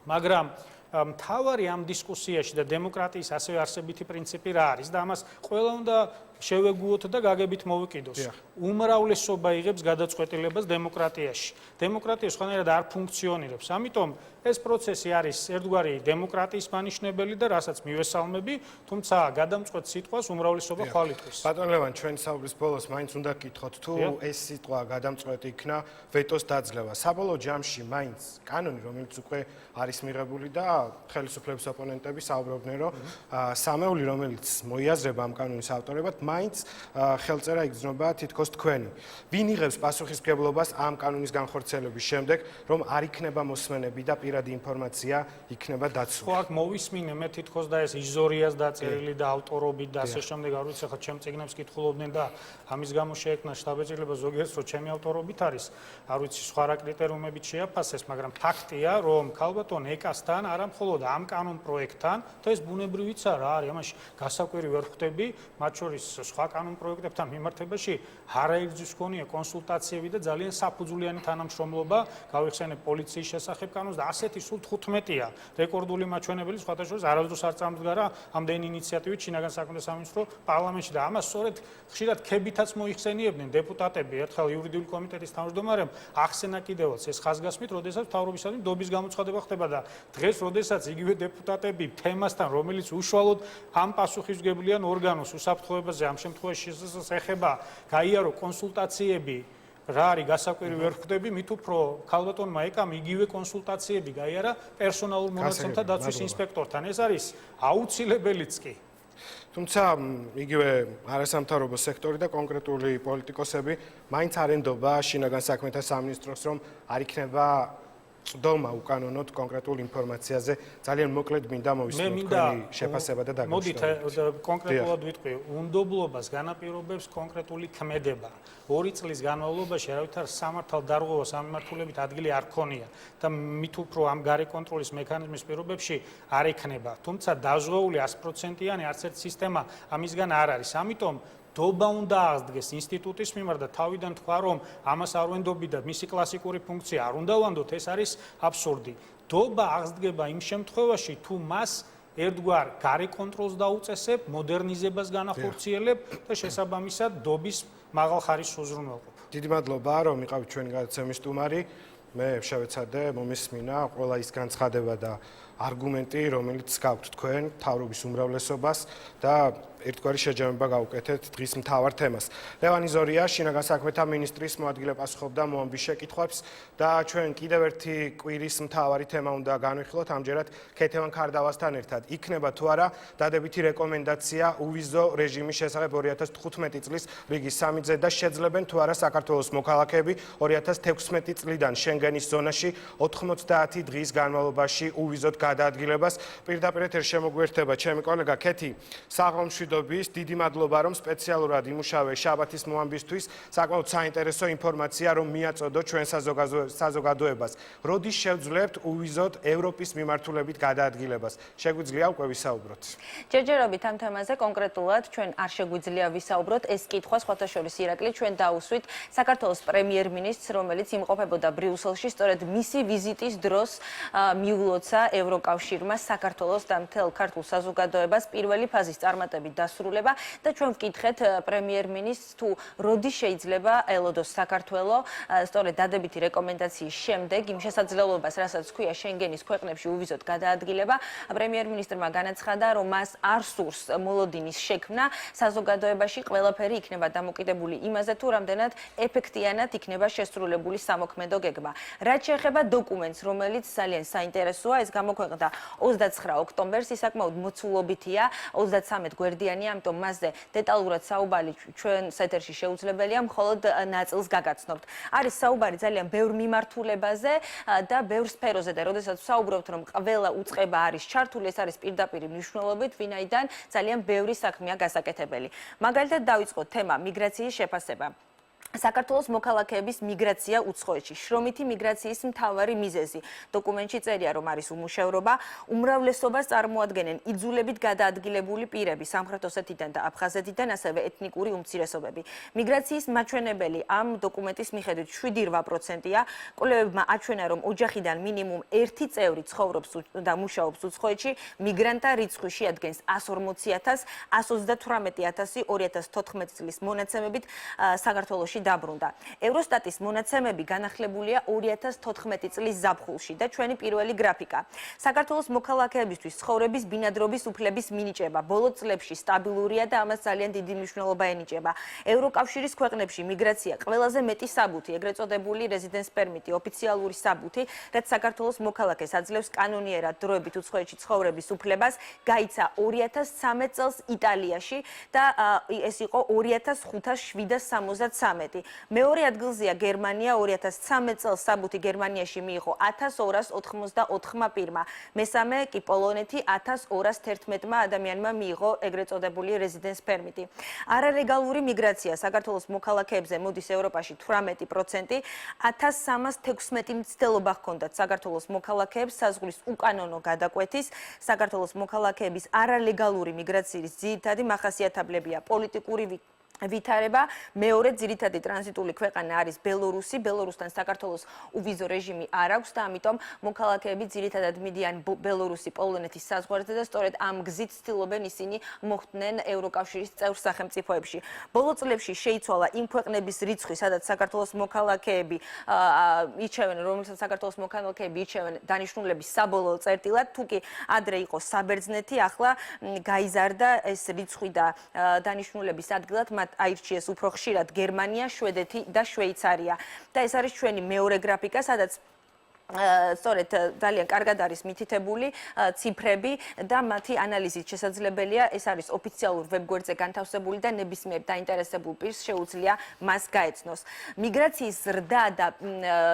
მაგრამ მთავარი ამ დისკუსიაში და დემოკრატიის ასევე არსებითი პრინციპი რა არის და ამას ყველა უნდა შევეგუოთ და გაგებით მოვიკიდოს. უმრავლესობა იღებს გადაწყვეტილებას დემოკრატიაში. დემოკრატია სხვანაირად არ ფუნქციონირებს. ამიტომ ეს პროცესი არის ერთგვარი დემოკრატიის მანიშნებელი და რასაც მივესალმები, თუმცა გადამწყვეტ სიტყვას უმრავლესობა ხვალ იტყვის. ბატონ ლევან, ჩვენ საუბრის ბოლოს მაინც უნდა გითხოთ, თუ ეს სიტყვა გადამწყვეტი იქნა ვეტოს დაძლევა. საბოლოო ჯამში მაინც კანონი, რომელიც უკვე არის მიღებული და ხელისუფლების ოპონენტები საუბრობდნენ, რომ სამეული, რომელიც მოიაზრება ამ კანონის ავტორებად, მაინც ხელწერა იგრძნობა თითქოს თქვენი. ვინ იღებს პასუხისმგებლობას ამ კანონის განხორციელების შემდეგ, რომ არ იქნება მოსმენები და პირადი ინფორმაცია იქნება დაცული? ხო, აქ მოვისმინე მე თითქოს და ეს იზორიას დაწერილი და ავტორობით და ასე შემდეგ, არ ვიცი, ხა ჩემ წიგნებს კითხულობდნენ და ამის გამო შეექმნა შტაბ-ეჭირება ზოგიერთს, რომ ჩემი ავტორობით არის, არ ვიცი, სხვა რა კრიტერიუმებით შეაფასეს, მაგრამ ფაქტია, რომ ქალბატონ ეკასთან, არა მხოლოდ ამ კანონ პროექტთან, და ეს ბუნებრივიც რა არის, ამაში გასაკვირი ვერ ხვდები, მათ შორის სხვა კანონ პროექტებთან მიმართებაში არაერთგზის გონია კონსულტაციები და ძალიან საფუძვლიანი თანამშრომლობა გავიხსენებ პოლიციის შესახებ კანონს და ასეთი სულ 15-ია რეკორდული მაჩვენებელი სხვათა შორის არასდროს არ წამდგარა ამდენი ინიციატივით შინაგან საქმეთა სამინისტრო პარლამენტში და ამას სწორედ ხშირად ქებითაც მოიხსენიებდნენ დეპუტატები. ერთხელ იურიდიული კომიტეტის თავმჯდომარემ ახსენა კიდევაც ეს ხაზგასმით, როდესაც მთავრობისადმი დობის გამოცხადება ხდება და დღეს როდესაც იგივე დეპუტატები თემასთან, რომელიც უშუალოდ ამ პასუხისმგებლიან ორგანოს უსაფრთხოებაზე ამ შემთხვევაში ეხება გაიარო კონსულტაციები რა არის გასაკვირი ვერ ხვდები, მით უფრო ქალბატონმა ეკამ იგივე კონსულტაციები გაიარა პერსონალურ მონაცემთა დაცვის ინსპექტორთან. ეს არის აუცილებელიც კი. თუმცა იგივე არასამთავრობო სექტორი და კონკრეტული პოლიტიკოსები მაინც არ ენდობა შინაგან საქმეთა სამინისტროს, რომ არ იქნება წვდომა უკანონოდ კონკრეტულ ინფორმაციაზე. ძალიან მოკლედ მინდა მოვისმინოთ თქვენი შეფასება და დაგვრჩება. მოდით კონკრეტულად ვიტყვი, უნდობლობას განაპირობებს კონკრეტული ქმედება. 2 წლის განმავლობაში არავითარ სამართალდარღვევას ამ მიმართულებით ადგილი არ ქონია და მით უფრო ამ გარე კონტროლის მექანიზმის პირობებში არ ექნება. თუმცა დაზღვეული 100%-იანი არც ერთი სისტემა ამისგან არ არის. ამიტომ დობა უნდა აღდგეს ინსტიტუტის მიმართ და თავიდან თქვა, რომ ამას არ ვენდობი და მისი კლასიკური ფუნქცია არ უნდა ვანდოთ, ეს არის აბსურდი. დობა აღდგება იმ შემთხვევაში, თუ მას ერთგვარ გარე კონტროლს დაუწესებ, მოდერნიზებას განახორციელებ და შესაბამისად დობის მაღალ ხარისხს უზრუნველყოფ. დიდი მადლობა, რომ იყავით ჩვენი გადაცემის სტუმარი. მე შევეცადე მომისმინა ყველა ის განცხადება და არგუმენტი, რომელიც გაქვთ თქვენ მთავრობის უმრავლესობას და ერთგვარი შეჯამება გავუკეთეთ დღის მთავარ თემას. ლევან იზორია, შინაგან საქმეთა მინისტრის მოადგილე პასუხობდა მომბის შეკითხვებს და ჩვენ კიდევ ერთი კვირის მთავარი თემა უნდა განვიხილოთ, ამჯერად ქეთევან ქარდავასთან ერთად. იქნება თუ არა დადებითი რეკომენდაცია უვიზო რეჟიმის შესახებ 2015 წლის რიგის 3-ზე და შეძლებენ თუ არა საქართველოს მოქალაქეები 2016 წლიდან შენგენის ზონაში 90 დღის განმავლობაში უვიზოდ გადაადგილებას. პირდაპირ ეთერში შემოგვერთება ჩემი კოლეგა ქეთი საღამომშვიდობის. დიდი მადლობა, რომ სპეციალურად იმუშავე შაბათის მოამბისთვის. საკმაოდ საინტერესო ინფორმაცია, რომ მიაწოდო ჩვენ საზოგადოებას. როდის შევძლებთ უვიზოდ ევროპის მიმართულებით გადაადგილებას? შეგვიძლია უკვე ვისაუბროთ? ჯერჯერობით ამ თემაზე კონკრეტულად ჩვენ არ შეგვიძლია ვისაუბროთ. ეს კითხვა სხვათა შორის ირაკლი ჩვენ დაუსვით საქართველოს პრემიერ-მინისტრს, რომელიც იმყოფებოდა ბრიუსელში, სწორედ მისი ვიზიტის დროს მიულოცა ევროპის ევროკავშირმა საქართველოს და მთელ ქართულ საზოგადოებას პირველი ფაზის წარმატებით დასრულება და ჩვენ ვკითხეთ პრემიერ-მინისტრს თუ როდის შეიძლება ელოდოს საქართველო სწორედ დადებითი რეკომენდაციის შემდეგ იმ შესაძლებლობას, რასაც ჰქვია შენგენის ქვეყნებში უვიზოდ გადაადგილება, პრემიერ-მინისტრმა განაცხადა, რომ მას არ სურს მოლოდინის შექმნა საზოგადოებაში ყველაფერი იქნება დამოკიდებული იმაზე, თუ რამდენად ეფექტიანად იქნება შესრულებული სამოქმედო გეგმა. რაც შეეხება დოკუმენტს, რომელიც ძალიან საინტერესოა, ეს გამოქვეყნდა 29 ოქტომბერს, ის საკმაოდ მოცულობითია, 33 გვერდიანია, ამიტომ მასზე დეტალურად საუბარი ჩვენს ეთერში შეუძლებელია, მხოლოდ ნაწილს გაგაცნობთ. არის საუბარი ძალიან ბევრ მიმართულებაზე და ბევრ სფეროზე და როდესაც ვსაუბრობთ, რომ ყველა უწყება არის ჩართული, ეს არის პირდაპირი მნიშვნელობით, ვინაიდან ძალიან ბევრი საქმეა გასაკეთებელი. მაგალითად დავიწყოთ თემა მიგრაციის შეფასება. საქართველოს მოქალაქეების მიგრაცია უცხოეთში. შრომითი მიგრაციის მთავარი მიზეზი. დოკუმენტში წერია, რომ არის უმუშევრობა, უმრავლესობას წარმოადგენენ იძულებით გადაადგილებული პირები სამხრეთ ოსეთიდან და აფხაზეთიდან, ასევე ეთნიკური უმცირესობები. მიგრაციის მაჩვენებელი ამ დოკუმენტის მიხედვით 7.8%-ია. კვლევებმა აჩვენა, რომ ოჯახიდან მინიმუმ ერთი წევრი ცხოვრობს და მუშაობს უცხოეთში, მიგრანტთა რიცხვი შეადგენს 140,000, 138,000 2014 წლის მონაცემებით საქართველოში დაბრუნდა. ევროსტატის მონაცემები განახლებულია 2014 წლის ზაფხულში და ჩვენი პირველი გრაფიკა. საქართველოს მოქალაქეებისთვის ცხოვრების ბინადრობის უფლების მინიჭება ბოლო წლებში სტაბილურია და ამას ძალიან დიდი მნიშვნელობა ენიჭება. ევროკავშირის ქვეყნებში მიგრაცია ყველაზე მეტი საბუთი, ეგრეთ წოდებული რეზიდენს პერმიტი, ოფიციალური საბუთი, რაც საქართველოს მოქალაქეს აძლევს კანონიერად დროებით უცხოეთში ცხოვრების უფლებას, გაიცა 2013 წელს იტალიაში და ეს იყო 2573. მეორე ადგილზეა გერმანია, 2013 წელს საბუთი გერმანიაში მიიღო 1284 პირმა. მესამე კი პოლონეთი 1211 ადამიანმა მიიღო ეგრეთ წოდებული რეზიდენს პერმიტი. არალეგალური მიგრაცია საქართველოს მოქალაქეებზე მოდის ევროპაში 18%, 1316 მცდელობა ჰქონდათ საქართველოს მოქალაქეებს საზღვრის უკანონო გადაკვეთის. საქართველოს მოქალაქეების არალეგალური მიგრაციის ძირითადი მახასიათებლებია პოლიტიკური ვითარება, მეორე ძირითადი ტრანზიტული ქვეყანა არის ბელორუსი, ბელორუსთან საქართველოს უვიზო რეჟიმი არ აქვს და ამიტომ მოქალაქეები ძირითადად მიდიან ბელორუსი, პოლონეთის საზღვარზე და სწორედ ამ გზით ცდილობენ ისინი მოხვდნენ ევროკავშირის წევრ სახელმწიფოებში. ბოლო წლებში შეიცვალა იმ ქვეყნების რიცხვი, სადაც საქართველოს მოქალაქეები ირჩევენ, რომელსაც საქართველოს მოქალაქეები ირჩევენ დანიშნულების საბოლოო წერტილად, თუ კი ადრე იყო საბერძნეთი, ახლა გაიზარდა ეს რიცხვი და დანიშნულების ადგილად აირჩიეს უფრო ხშირად გერმანია, შვედეთი და შვეიცარია. და ეს არის ჩვენი მეორე გრაფიკა, სადაც სწორედ ძალიან კარგად არის მითითებული ციფრები და მათი ანალიზით შესაძლებელია, ეს არის ოფიციალურ ვებგვერდზე განთავსებული და ნებისმიერ დაინტერესებულ პირს შეუძლია მას გაეცნოს. მიგრაციის ზრდა და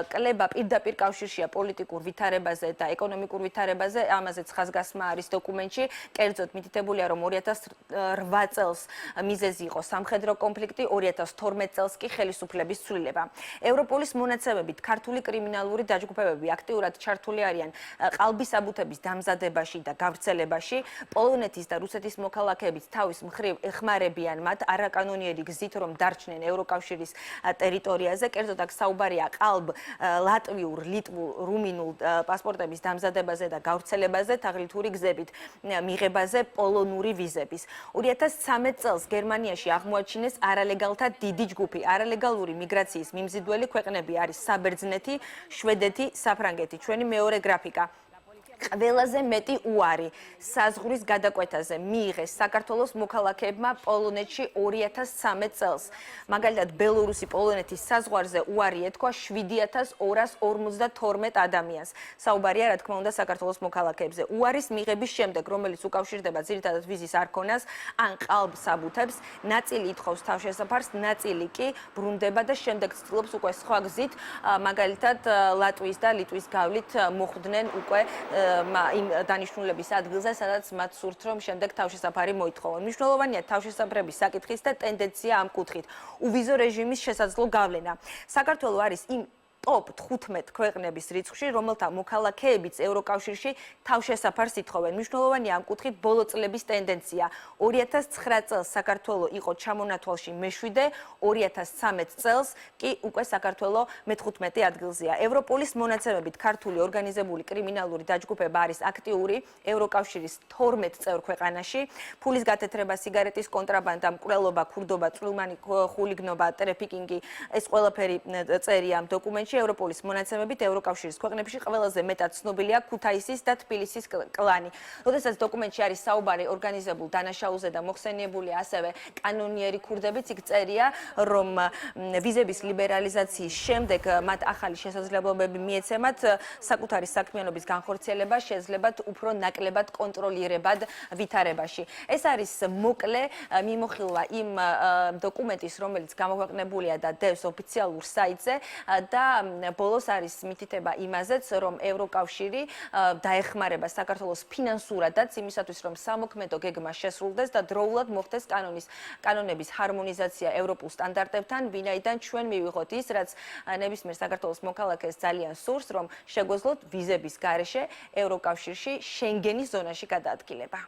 კლება პირდაპირ კავშირშია პოლიტიკურ ვითარებაზე და ეკონომიკურ ვითარებაზე, ამაზეც ხაზგასმა არის დოკუმენტში. კერძოდ მითითებულია, რომ 2008 წელს მიზეზი იყო სამხედრო კონფლიქტი, 2012 წელს კი ხელისუფლების ცვლილება. ევროპოლის მონაცემებით ქართული კრიმინალური დაჯგუფებები აქტიურად ჩართული არიან ყალბისაბუთების დამზადებაში და გავრცელებაში. პოლონეთის და რუსეთის მოქალაქეებიც თავის მხრივ ეხმარებიან მათ არაკანონიერი გზით, რომ დარჩნენ ევროკავშირის ტერიტორიაზე. კერძოდ აქ საუბარია ყალბ ლატვიურ, ლიტვურ, რუმინულ პასპორტების დამზადებაზე და გავრცელებაზე, თაღლითური გზებით მიღებაზე პოლონური ვიზების. 2013 წელს გერმანიაში აღმოაჩინეს არალეგალთა დიდი ჯგუფი. არალეგალური მიგრაციის მიმზიდველი ქვეყნები არის საბერძნეთი, შვედეთი, საფრანგეთი. ჩვენი მეორე გრაფიკა. ყველაზე მეტი უარი საზღვრის გადაკვეთაზე მიიღეს საქართველოს მოქალაქეებმა პოლონეთში 2013 წელს. მაგალითად, ბელორუსი პოლონეთის საზღვარზე უარი ეთქვა 7252 ადამიანს. საუბარია, რა თქმა უნდა, საქართველოს მოქალაქეებზე. უარის მიღების შემდეგ, რომელიც უკავშირდება ძირითადად ვიზის არქონას ან ყალბსაბუთებს, ნაწილი ითხოვს თავშესაფარს, ნაწილი კი ბრუნდება და შემდეგ ცდილობს უკვე სხვა გზით, მაგალითად, ლატვიის და ლიტვის გავლით მოხვდნენ უკვე იმ დანიშნულების ადგილზე, სადაც მათ სურთ, რომ შემდეგ თავშესაფარი მოითხოვონ. მნიშვნელოვანია თავშესაფრების საკითხის და ტენდენცია ამ კუთხით. უვიზო რეჟიმის შესაძლო გავლენა. საქართველო არის იმ ტოპ 15 ქვეყნების რიცხვში, რომელთა მოქალაქეებიც ევროკავშირში თავშესაფარს ითხოვენ. მნიშვნელოვანია ამ კუთხით ბოლო წლების ტენდენცია. 2009 წელს საქართველო იყო ჩამონათვალში მე-7, 2013 წელს კი უკვე საქართველო მე-15 ადგილზეა. ევროპოლის მონაცემებით ქართული ორგანიზებული კრიმინალური დაჯგუფება არის აქტიური ევროკავშირის 12 წევრ ქვეყანაში. ფულის გათეთრება, სიგარეტის კონტრაბანდა, მკვლელობა, ქურდობა, წვრილმანი ხულიგნობა, ტრაფიკინგი, ეს ყველაფერი წერია ამ დოკუმენტში. ევროპოლის მონაცემებით ევროკავშირის ქვეყნებში ყველაზე მეტად ცნობილია ქუთაისის და თბილისის კლანი. როდესაც დოკუმენტში არის საუბარი ორგანიზებულ დანაშაულზე და მოხსენიებულია ასევე კანონიერი ქურდებიც, იქ წერია, რომ ვიზების ლიბერალიზაციის შემდეგ მათ ახალი შესაძლებლობები მიეცემათ საკუთარი საქმიანობის განხორციელება შეძლებათ უფრო ნაკლებად კონტროლირებად ვითარებაში. ეს არის მოკლე მიმოხილვა იმ დოკუმენტის, რომელიც გამოქვეყნებულია და დევს ოფიციალურ საიტზე და ბოლოს არის მითითება იმაზეც, რომ ევროკავშირი დაეხმარება საქართველოს ფინანსურადაც იმისათვის, რომ სამოქმედო გეგმა შესრულდეს და დროულად მოხდეს კანონების ჰარმონიზაცია ევროპულ სტანდარტებთან, ვინაიდან ჩვენ მივიღოთ ის, რაც ნებისმიერ საქართველოს მოქალაქეს ძალიან სურს, რომ შეგვეძლოთ ვიზების გარეშე ევროკავშირში შენგენის ზონაში გადაადგილება.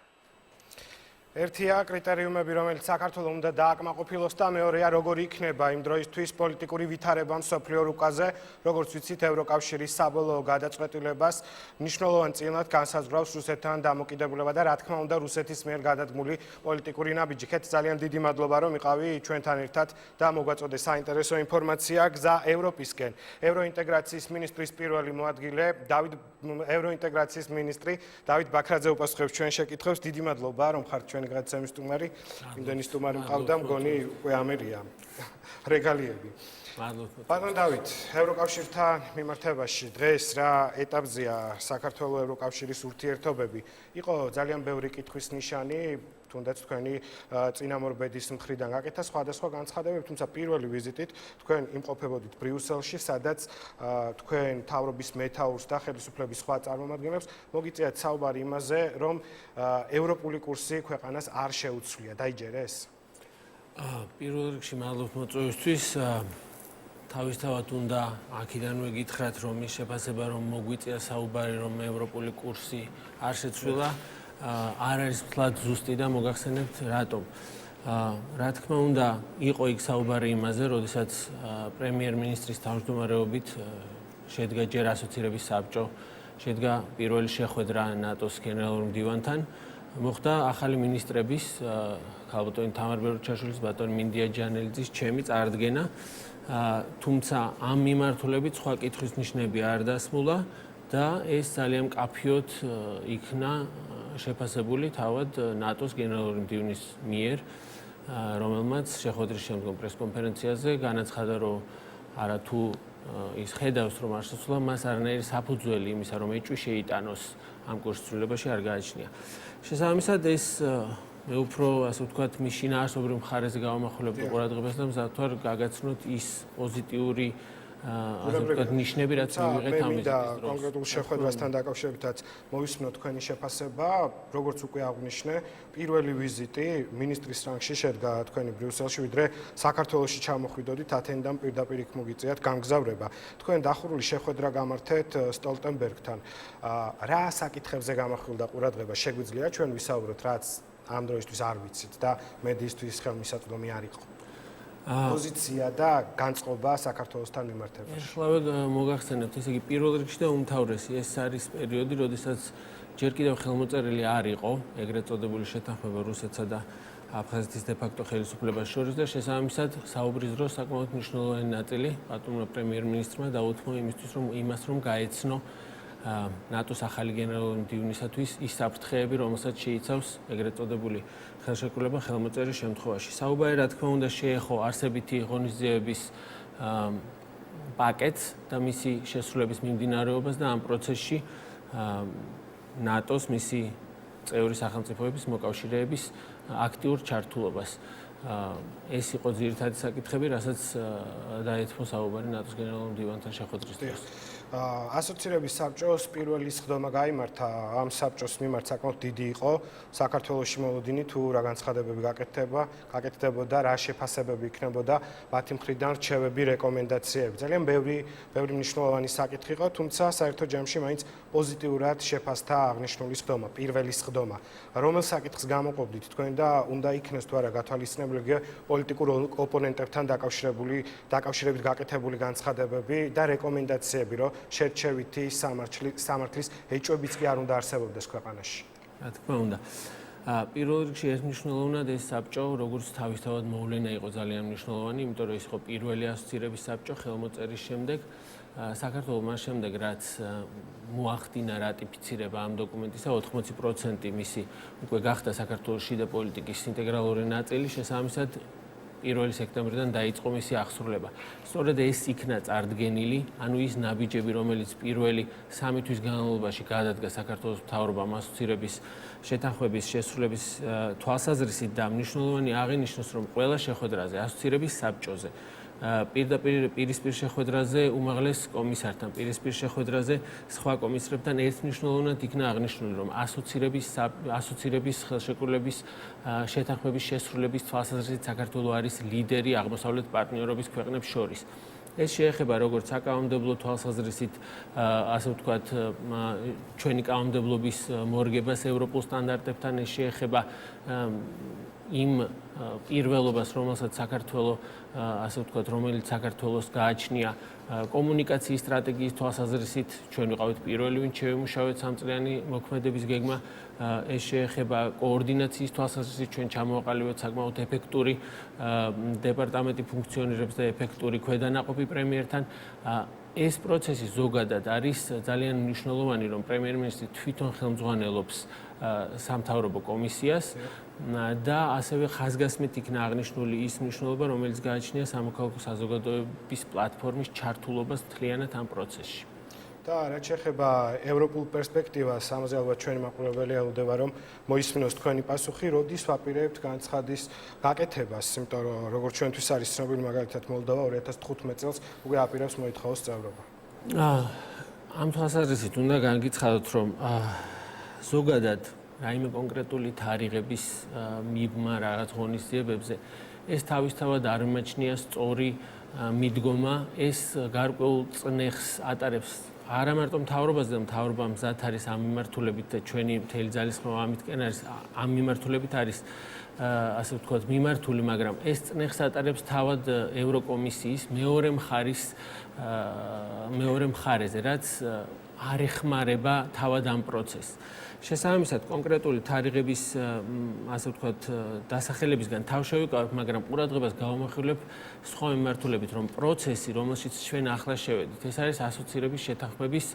ერთია კრიტერიუმები, რომელიც საქართველოს უნდა დააკმაყოფილოს და მეორეა, როგორი იქნება იმ დროისთვის პოლიტიკური ვითარება მსოფლიო რუკაზე, როგორც ვიცით, ევროკავშირის საბოლოო გადაწყვეტილებას მნიშვნელოვან წილად განსაზღვრავს რუსეთთან დამოკიდებულება და რა თქმა უნდა რუსეთის მიერ გადადგმული პოლიტიკური ნაბიჯი. ქეთ ძალიან დიდი მადლობა, რომ იყავი ჩვენთან ერთად და მოგვაწოდე საინტერესო ინფორმაცია გზა ევროპისკენ. ევროინტეგრაციის მინისტრის პირველი მოადგილე, ევროინტეგრაციის მინისტრი დავით ბაქრაძე უპასუხებს ჩვენ შეკითხვებს. დიდი მადლობა, რომ ხართ ჩვენი გადაცემის სტუმარი. იმდენი სტუმარი მყავდა, მგონი უკვე ამერია რეგალიები. ბატონ დავით, ევროკავშირთან მიმართებაში დღეს რა ეტაპზეა საქართველოს ევროკავშირის ურთიერთობები? იყო ძალიან ბევრი კითხვის ნიშანი, თუნდაც თქვენი წინამორბედის მხრიდან გაკეთა სხვადასხვა განცხადებები, თუმცა პირველი ვიზიტით თქვენ იმყოფებოდით ბრიუსელში, სადაც თქვენ მთავრობის მეთაურს და ხელისუფლების სხვა წარმომადგენლებს მოგიწიათ საუბარი იმაზე, რომ ევროპული კურსი ქვეყანას არ შეუცვლია. დაიჯერეს? პირველ რიგში მადლობთ მოწვევისთვის. თავისთავად უნდა აქედანვე გითხრათ, რომ ის შეფასება, რომ მოგვიწია საუბარი, რომ ევროპული კურსი არ შეცვლილა, არ არის მთლად ზუსტი და მოგახსენებთ რატომ. რა თქმა უნდა, იყო იქ საუბარი იმაზე, როდესაც პრემიერ-მინისტრის თავმჯდომარეობით შედგა ჯერ ასოცირების საბჭო, შედგა პირველი შეხვედრა ნატოს გენერალურ მდივანთან, მოხდა ახალი მინისტრების, ქალბატონი თამარ ბერუჩაშვილის, ბატონი მინდია ჯანელიძის, ჩემი წარდგენა, თუმცა ამ მიმართულებით სხვა კითხვის ნიშნები არ დასმულა და ეს ძალიან მკაფიოდ იქნა შეფასებული თავად ნატოს გენერალური მდივნის მიერ, რომელმაც შეხვედრის შემდგომ პრესკონფერენციაზე განაცხადა, რომ არათუ ის ხედავს, რომ არ შეცვლა, მას არანაირი საფუძველი იმისა, რომ ეჭვი შეიტანოს ამ კურსის ცვლილებაში არ გააჩნია. შესაბამისად, ეს მე უფრო, ასე ვთქვათ, მის შინაარსობრივ მხარეზე გავამახვილებდი ყურადღებას და მზად ვარ გაგაცნოთ ის პოზიტიური ასე ვთქვათ, ნიშნები, რაც მივიღეთ ამ ვიზიტის დროს. კონკრეტულ შეხვედრასთან დაკავშირებითაც მოვისმინოთ თქვენი შეფასება, როგორც უკვე აღვნიშნე, პირველი ვიზიტი მინისტრის რანგში შედგა თქვენი ბრიუსელში, ვიდრე საქართველოში ჩამოხვიდოდით, ათენიდან პირდაპირ იქ მოგიწიათ გამგზავრება. თქვენ დახურული შეხვედრა გამართეთ სტოლტენბერგთან. რა საკითხებზე გამახვილდა ყურადღება? შეგვიძლია ჩვენ ვისაუბროთ, რაც ამ დროისთვის არ ვიცით და მედიისთვის ხელმისაწვდომი არ იყო. პოზიცია და განწყობა საქართველოსთან მიმართებაში. ახლავე მოგახსენებთ, ესე იგი პირველ რიგში და უმთავრესი ეს არის პერიოდი, როდესაც ჯერ კიდევ ხელმოწერილი არ იყო ეგრეთ წოდებული შეთანხმება რუსეთსა და აფხაზეთის დე-ფაქტო ხელისუფლებას შორის და შესაბამისად საუბრის დროს საკმაოდ მნიშვნელოვანი ნაწილი პატონმა პრემიერ-მინისტრმა დაუთმო იმას, რომ გაეცნო ნატოს ახალი გენერალური მდივნისათვის ის საფრთხეები, რომელსაც შეიცავს ეგრეთ წოდებული ხელშეკრულება ხელმოწერის შემთხვევაში. საუბარი, რა თქმა უნდა, შეეხო არსებითი ღონისძიებების პაკეტს და მისი შესრულების მიმდინარეობას და ამ პროცესში ნატოს მისი წევრი სახელმწიფოების მოკავშირეების აქტიურ ჩართულობას. ეს იყო ძირითადი საკითხები, რასაც დაეთმო საუბარი ნატოს გენერალურ მდივანთან შეხვედრის დროს. ასოცირების საბჭოს პირველი სხდომა გაიმართა. ამ საბჭოს მიმართ საკმაოდ დიდი იყო საქართველოში მოლოდინი თუ რა განცხადებები გაკეთდებოდა, რა შეფასებები იქნებოდა მათი მხრიდან რჩევები, რეკომენდაციები. ძალიან ბევრი მნიშვნელოვანი საკითხი იყო, თუმცა საერთო ჯამში მაინც პოზიტიურად შეფასდა აღნიშნული სხდომა, პირველი სხდომა. რომელ საკითხს გამოყოფდით თქვენ და უნდა იქნეს თუ არა გათვალისწინებული პოლიტიკურ ოპონენტებთან დაკავშირებით გაკეთებული განცხადებები და რეკომენდაციები, რომ შერჩევითი სამართლის ეჭვებიც კი არ უნდა არსებობდეს ქვეყანაში. რა თქმა უნდა. პირველ რიგში ეს მნიშვნელოვნად ეს საბჭო, როგორც თავისთავად მოვლენა იყო ძალიან მნიშვნელოვანი, იმიტომ რომ ეს იყო პირველი ასოცირების საბჭო ხელმოწერის შემდეგ. საქართველოს მას შემდეგ, რაც მოახდინა რატიფიცირება ამ დოკუმენტისა, 80% მისი უკვე გახდა საქართველოს შიდა პოლიტიკის ინტეგრალური ნაწილი, შესაბამისად 1 სექტემბრიდან დაიწყო მისი აღსრულება. სწორედ ეს იქნა წარდგენილი, ანუ ის ნაბიჯები, რომელიც პირველი 3 თვის განმავლობაში გადადგა საქართველოს მთავრობამ ასოცირების შეთანხმების შესრულების თვალსაზრისით და მნიშვნელოვანი აღინიშნოს, რომ ყველა შეხვედრაზე ასოცირების საბჭოზე პირისპირ შეხვედრაზე უმაღლეს კომისართან, პირისპირ შეხვედრაზე სხვა კომისრებთან ერთ მნიშვნელოვნად იქნა აღნიშნული, რომ ასოცირების ხელშეკრულების შეთანხმების შესრულების თვალსაზრისით საქართველოს არის ლიდერი აღმოსავლეთ პარტნიორობის ქვეყნებს შორის. ეს შეეხება როგორც საკანონმდებლო თვალსაზრისით, ასე ვთქვათ, ჩვენი კანონმდებლობის მორგებას ევროპულ სტანდარტებთან, ეს შეეხება იმ პირველობას, რომელსაც საქართველოს, ასე ვთქვათ, რომელიც საქართველოს გააჩნია კომუნიკაციის სტრატეგიის თვალსაზრისით, ჩვენ ვიყავით პირველი, ვინც შევიმუშავეთ სამწლიანი მოქმედების გეგმა. ეს შეეხება კოორდინაციის თვალსაზრისით, ჩვენ ჩამოვაყალიბეთ საკმაოდ ეფექტური დეპარტამენტი ფუნქციონირებს და ეფექტური ქვედანაყოფი პრემიერთან. ეს პროცესი ზოგადად არის ძალიან მნიშვნელოვანი, რომ პრემიერ-მინისტრი თვითონ ხელმძღვანელობს სამთავრობო კომისიას და ასევე ხაზგასმით იქნა აღნიშნული ის მნიშვნელობა, რომელიც გააჩნია სამოქალაქო საზოგადოების პლატფორმის ჩართულობას მთლიანად ამ პროცესში. და რაც შეეხება ევროპულ პერსპექტივას, ამაზე ალბათ ჩვენი მაყურებელი ელოდება, რომ მოისმინოს თქვენი პასუხი, როდის ვაპირებთ განცხადის გაკეთებას, იმიტომ რომ როგორც ჩვენთვის არის ცნობილი, მაგალითად მოლდოვა 2015 წელს უკვე აპირებს მოითხოვოს წევრობა. ამ თვალსაზრისით უნდა გაგიცხადოთ, რომ ზოგადად რაიმე კონკრეტული თარიღების მიბმა რაღაც ღონისძიებებზე ეს თავისთავად არ მიმაჩნია სწორი მიდგომა, ეს გარკვეულ წნეხს ატარებს არა მარტო მთავრობაზე და მთავრობა მზად არის ამ მიმართულებით და ჩვენი მთელი ძალისხმევა ამითკენ არის ამ მიმართულებით არის ასე ვთქვათ მიმართული, მაგრამ ეს წნეხს ატარებს თავად ევროკომისიის მეორე მხარეზე, რაც არ ეხმარება თავად ამ პროცესს. შესაბამისად, კონკრეტული თარიღების, ასე ვთქვათ, დასახელებისგან თავ შევიკავებ, მაგრამ ყურადღებას გავამახვილებ სხვა მიმართულებით, რომ პროცესი, რომელშიც ჩვენ ახლა შევედით, ეს არის ასოცირების შეთანხმების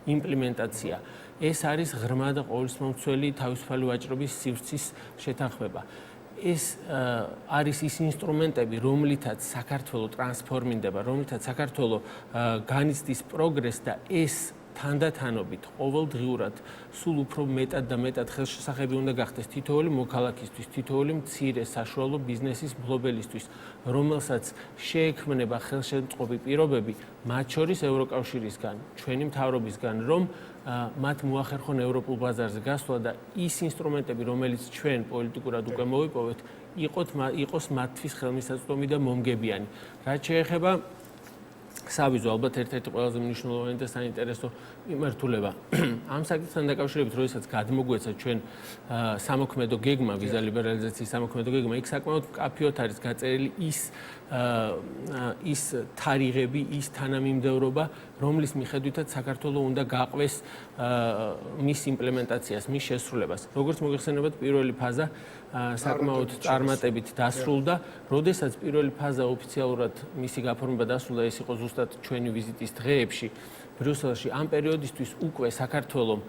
იმპლემენტაცია. ეს არის ღრმა და ყოვლისმომცველი თავისუფალი ვაჭრობის სივრცის შეთანხმება. ეს არის ის ინსტრუმენტები, რომლითაც საქართველო ტრანსფორმირდება, რომლითაც საქართველო განიცდის პროგრესს და ეს თანდათანობით ყოველდღიურად სულ უფრო მეტად და მეტად ხელშესახები უნდა გახდეს თითოეული მოქალაქისთვის, თითოეული მცირე საშუალო ბიზნესის მფლობელისთვის, რომელსაც შეექმნება ხელშემწყობი პირობები, მათ შორის ევროკავშირისგან, ჩვენი მთავრობისგან, რომ მათ მოახერხონ ევროპულ ბაზარზე გასვლა და ის ინსტრუმენტები, რომელიც ჩვენ პოლიტიკურად უკვე მოვიპოვეთ, იყოს მათთვის ხელმისაწვდომი და მომგებიანი. რაც შეეხება სავიზო ალბათ ერთ-ერთი ყველაზე მნიშვნელოვანი და საინტერესო მიმართულება. ამ საკითხთან დაკავშირებით, როდესაც გადმოგვეცა ჩვენ სამოქმედო გეგმა, ვიზა ლიბერალიზაციის სამოქმედო გეგმა, იქ საკმაოდ მკაფიოდ არის გაწერილი ის თარიღები, ის თანამიმდევრობა, რომლის მიხედვითაც საქართველო უნდა გაყვეს მის იმპლემენტაციას, მის შესრულებას. როგორც მოგეხსენებათ, პირველი ფაზა საკმაოდ წარმატებით დასრულდა. როდესაც პირველი ფაზა ოფიციალურად მისი გაფორმება დასრულდა, ეს იყო ზუსტად ჩვენი ვიზიტის დღეებში ბრიუსელში. ამ პერიოდისთვის უკვე საქართველომ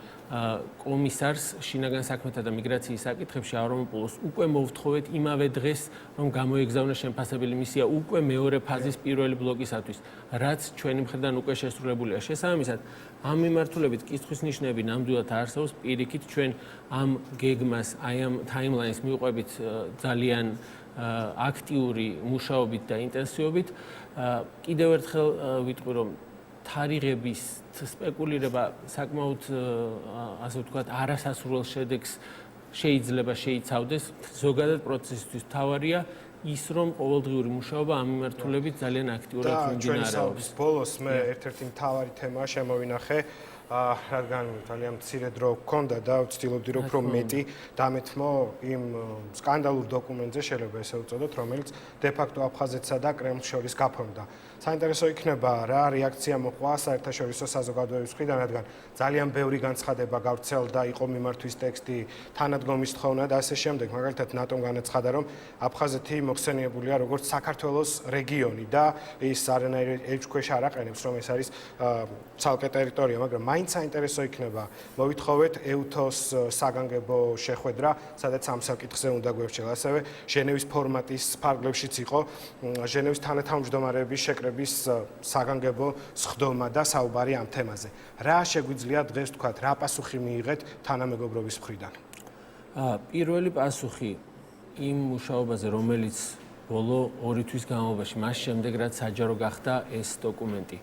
კომისარს შინაგან საქმეთა და მიგრაციის საკითხებში ავრამოპულოს უკვე მოვთხოვეთ იმავე დღეს, რომ გამოეგზავნოს შემფასებელი მისია უკვე მეორე ფაზის პირველი ბლოკისათვის, რაც ჩვენი მხრიდან უკვე შესრულებულია. შესაბამისად, ამ მიმართულებით კითხვის ნიშნები ნამდვილად არსებობს. პირიქით ჩვენ ამ გეგმას, აი ამ ტაიმლაინს მივყვებით ძალიან აქტიური მუშაობით და ინტენსივობით. კიდევ ერთხელ ვიტყვი, რომ თარიღების სპეკულირება საკმაოდ ასე ვთქვათ არასასურველ შედეგს შეიძლება შეიცავდეს. ზოგადად პროცესისთვის მთავარია ის, რომ ყოველდღიური მუშაობა ამ მიმართულებით ძალიან აქტიურად მიმდინარეობს. ბოლოს მე ერთ-ერთი მთავარი თემაა შემოვინახე, რადგან ძალიან მცირე დრო გქონდა და ვცდილობდი რომ უფრო მეტი დამეთმო იმ სკანდალურ დოკუმენტზე, შეიძლება ესე ვწოდოთ, რომელიც დე-ფაქტო აფხაზეთსა და კრემლს შორის გაფორმდა. საინტერესო იქნება რა რეაქცია მოყვა საერთაშორისო საზოგადოების მხრიდან, რადგან ძალიან ბევრი განცხადება გავრცელდა, იყო მიმართვის ტექსტი, თანადგომის თხოვნა და ასე შემდეგ. მაგალითად, ნატომ განაცხადა, რომ აფხაზეთი მოხსენიებულია როგორც საქართველოს რეგიონი და ის არანაირ ელჩქვეშ არ აყენებს, რომ ეს არის ცალკე ტერიტორია, მაგრამ მაინც საინტერესო იქნება მოვითხოვეთ EUTOS საგანგებო შეხვედრა, სადაც ამ საკითხზე უნდა გვერდჩელა. ასევე ჟენევის ფორმატის ფარგლებშიც იყო ჟენევის თანათავმჯდომარეების შეკრების საგანგებო სხდომა და საუბარი ამ თემაზე. რა შეგვიძლია დღეს თქვათ, რა პასუხი მიიღეთ თანამეგობრობის მხრიდან? პირველი პასუხი იმ მუშაობაზე, რომელიც ბოლო 2 თვის განმავლობაში, მას შემდეგ რაც საჯარო გახდა ეს დოკუმენტი.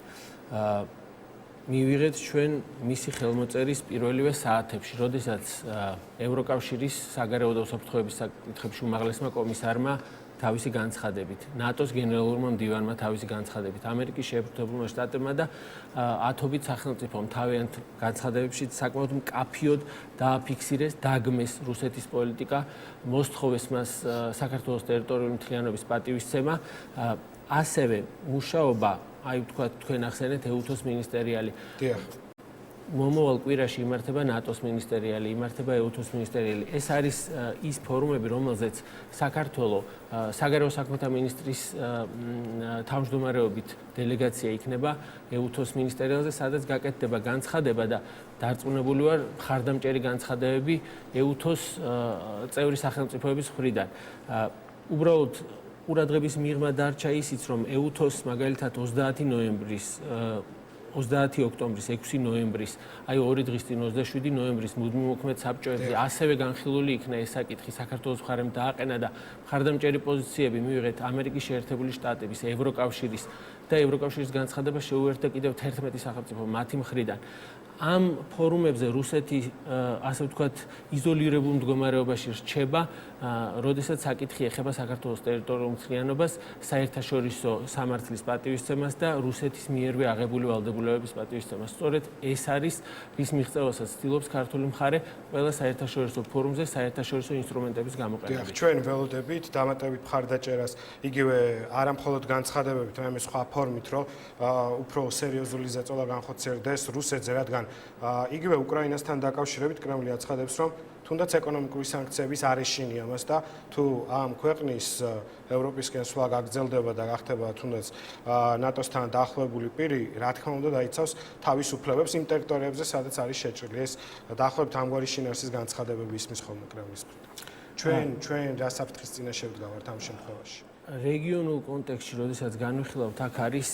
მივიღეთ ჩვენ მისი ხელმოწერის პირველივე საათებში, როდესაც ევროკავშირის საგარეო და უსაფრთხოების საკითხებში უმაღლესმა კომისარმა თავისი განცხადებით, ნატოს გენერალურმა მდივანმა თავისი განცხადებით, ამერიკის შეერთებულმა შტატებმა და ათობით სახელმწიფომ თავიანთ განცხადებებში საკმაოდ მკაფიოდ დააფიქსირეს, დაგმეს რუსეთის პოლიტიკა, მოსთხოვეს მას საქართველოს ტერიტორიული მთლიანობის პატივისცემა, ასევე მუშაობა, აი ვთქვათ, თქვენ ახსენეთ EUTOS მინისტერიალი. მომავალ კვირაში იმართება ნატოს მინისტერიალი, იმართება EUTOS მინისტერიალი. ეს არის ის ფორუმები, რომელზეც საქართველოს საგარეო საქმეთა მინისტრის თავმჯდომარეობით დელეგაცია იქნება EUTOS მინისტერიალზე, სადაც გაკეთდება განცხადება და დარწმუნებული ვარ, მხარდამჭერი განცხადებები EUTOS წევრი სახელმწიფოების მხრიდან. უბრალოდ ყურადღების მიღმა დარჩა ისიც, რომ EUTOS მაგალითად 30 ნოემბრის 30 ოქტომბრის, 6 ნოემბრის, აი 2 დღის წინ 27 ნოემბრის მუდმივ მოქმედ საბჭოებზე ასევე განხილული იქნა ეს საკითხი, საქართველოს მხარემ დააყენა და მხარდამჭერი პოზიციები მივიღეთ ამერიკის შეერთებული შტატების, ევროკავშირის და ევროკავშირის განცხადება შეუერთდა კიდევ 11 სახელმწიფო მათი მხრიდან. ამ ფორუმებზე რუსეთი, ასე ვთქვათ, იზოლირებულ მდგომარეობაში რჩება, როდესაც საკითხი ეხება საქართველოს ტერიტორიულ მთლიანობას, საერთაშორისო სამართლის პატივისცემას და რუსეთის მიერვე აღებული ვალდებულებების პატივისცემას. სწორედ ეს არის, რის მიღწევასაც ცდილობს ქართული მხარე ყველა საერთაშორისო ფორუმზე საერთაშორისო ინსტრუმენტების გამოყენებით. ჩვენ ველოდებით დამატებით მხარდაჭერას, იგივე არამხოლოდ განცხადებებით, მაგრამ სხვა ფორმით, რომ უფრო სერიოზული ზეწოლა განხორციელდეს რუსეთზე, რადგან იგივე უკრაინასთან დაკავშირებით კრემლი აცხადებს, რომ თუნდაც ეკონომიკური სანქციების არ ეშინია მას და თუ ამ ქვეყნის ევროპისკენ სვლა გაგრძელდება და გახდება თუნდაც ნატოსთან დაახლოებული პირი, რა თქმა უნდა დაიცავს თავისუფლებებს იმ ტერიტორიებზე, სადაც არის შეჭრილი. ეს დაახლოებით ამგვარი შინაარსის განცხადებები ისმის ხოლმე კრემლის მხრიდან. ჩვენ რა საფრთხის წინაშე ვდგავართ ამ შემთხვევაში? რეგიონულ კონტექსტში, როდესაც განვიხილავთ, აქ არის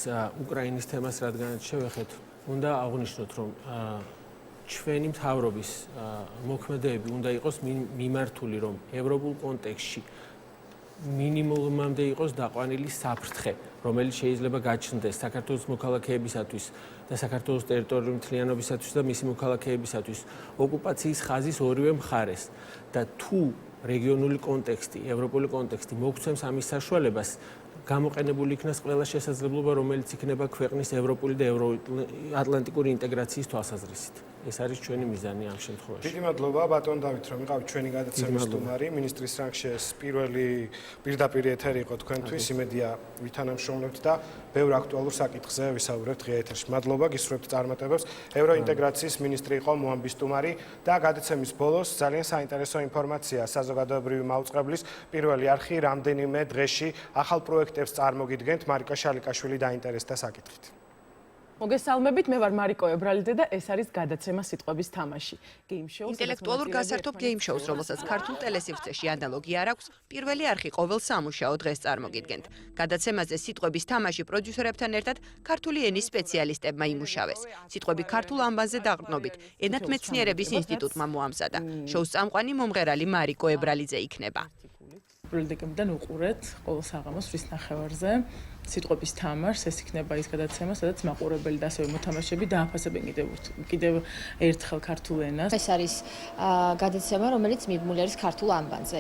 უკრაინის თემას, რადგანაც შევეხეთ, უნდა აღვნიშნოთ, რომ ჩვენი მთავრობის მოქმედებები უნდა იყოს მიმართული, რომ ევროპულ კონტექსტში მინიმუმამდე იყოს დაყვანილი საფრთხე, რომელიც შეიძლება გაჩნდეს საქართველოს მოქალაქეებისათვის და საქართველოს ტერიტორიული მთლიანობისათვის და მისი მოქალაქეებისათვის ოკუპაციის ხაზის ორივე მხარეს და თუ რეგიონული კონტექსტი, ევროპული კონტექსტი მოგცემს ამის საშუალებას, გამოყენებული იქნას ყველა შესაძლებლობა, რომელიც იქნება ქვეყნის ევროპული და ევროატლანტიკური ინტეგრაციის თვალსაზრისით. ეს არის ჩვენი მიზანი ამ შემთხვევაში. დიდი მადლობა ბატონ დავით, რომ იყავით ჩვენი გადაცემის სტუმარი, მინისტრის რანგში ეს პირველი პირდაპირ ეთერი იყო თქვენთვის, იმედია ვითანამშრომლებთ და ბევრ აქტუალურ საკითხზე ვისაუბრებთ ღია ეთერში. მადლობა, გისურვებთ წარმატებებს. ევროინტეგრაციის მინისტრი იყო მოამბის სტუმარი და გადაცემის ბოლოს ძალიან საინტერესო ინფორმაცია საზოგადოებრივი მაუწყებლის პირველი არხი რამდენიმე დღეში ახალ პროექტებს წარმოგიდგენთ. მარიკა შალიკაშვილი დაინტერესდა საკითხით. მოგესალმებით, მე ვარ მარიკო ებრალიძე და ეს არის გადაცემა სიტყვების თამაში. ინტელექტუალურ გასართობ გეიმ შოუს, რომელსაც ქართულ ტელესივრცეში ანალოგი არ აქვს, პირველი არხი ყოველ სამუშაო დღეს წარმოგიდგენთ. გადაცემაზე სიტყვების თამაში პროდიუსერებთან ერთად ქართული ენის სპეციალისტებმა იმუშავეს. სიტყვები ქართულ ამბანზე დაყრდნობით ენათმეცნიერების ინსტიტუტმა მოამზადა. შოუს წამყვანი მომღერალი მარიკო ებრალიძე იქნება. პოლიტიკებიდან უყურეთ ყოველ საღამოს რის ნახევარზე სიტყვების თამაშს, ეს იქნება ის გადაცემა, სადაც მაყურებელი და ასევე მოთამაშეები დააფასებენ კიდევ ერთხელ ქართულ ენას. ეს არის გადაცემა, რომელიც მიბმული არის ქართულ ანბანზე.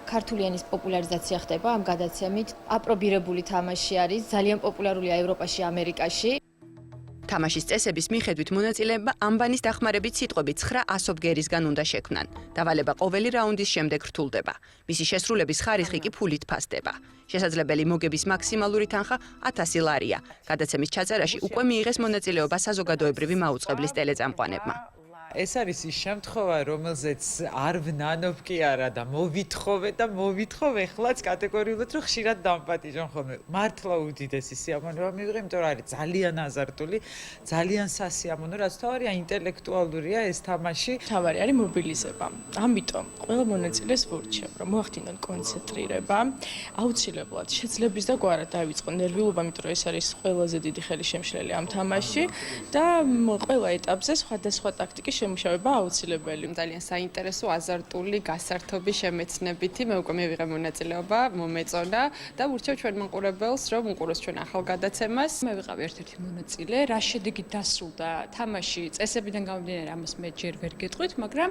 ქართული ენის პოპულარიზაცია ხდება ამ გადაცემით. აპრობირებული თამაში არის, ძალიან პოპულარულია ევროპაში, ამერიკაში. თამაშის წესების მიხედვით მონაწილეებმა ანბანის დახმარებით სიტყვები 900 ბგერისგან უნდა შექმნან. დავალება ყოველი რაუნდის შემდეგ რთულდება. მისი შესრულების ხარისხი კი ფულით ფასდება. შესაძლებელი მოგების მაქსიმალური თანხა 1000 ლარია. გადაცემის ჩაწერაში უკვე მიიღეს მონაწილეობა საზოგადოებრივი მაუწყებლის ტელეწამყვანებმა. ეს არის ის შემთხვევა, რომელზეც არ ვნანობ კი არა და მოვითხოვ ეხლაც კატეგორიულად, რომ ხშირად დამპატიჟონ ხოლმე. მართლა უდიდესი სიამოვნება მივიღე, იმიტომ რომ არის ძალიან აზარტული, ძალიან სასიამოვნო, რაც თავარია ინტელექტუალურია ეს თამაში. თავარი არის მობილიზება. ამიტომ ყველა მონაწილეს ვურჩევ, რომ მოახდინონ კონცენტრირება, აუცილებლად შეძლების და გვარად დაივიწყონ ნერვიულობა, იმიტომ რომ ეს არის ყველაზე დიდი ხელშემშლელი ამ თამაში და ყველა ეტაპზე სხვადასხვა ტაქტიკის შემუშავება აუცილებელი. ძალიან საინტერესო, აზარტული, გასართობი, შემეცნებითი, მე უკვე მივიღე მონაწილეობა, მომეწონა და ვურჩევ ჩვენ მაყურებელს, რომ უყუროს ჩვენ ახალ გადაცემას. მე ვიყავი ერთ-ერთი მონაწილე, რა შედეგით დასრულდა თამაში, წესებიდან გამომდინარე, ამას მე ჯერ ვერ გეტყვით, მაგრამ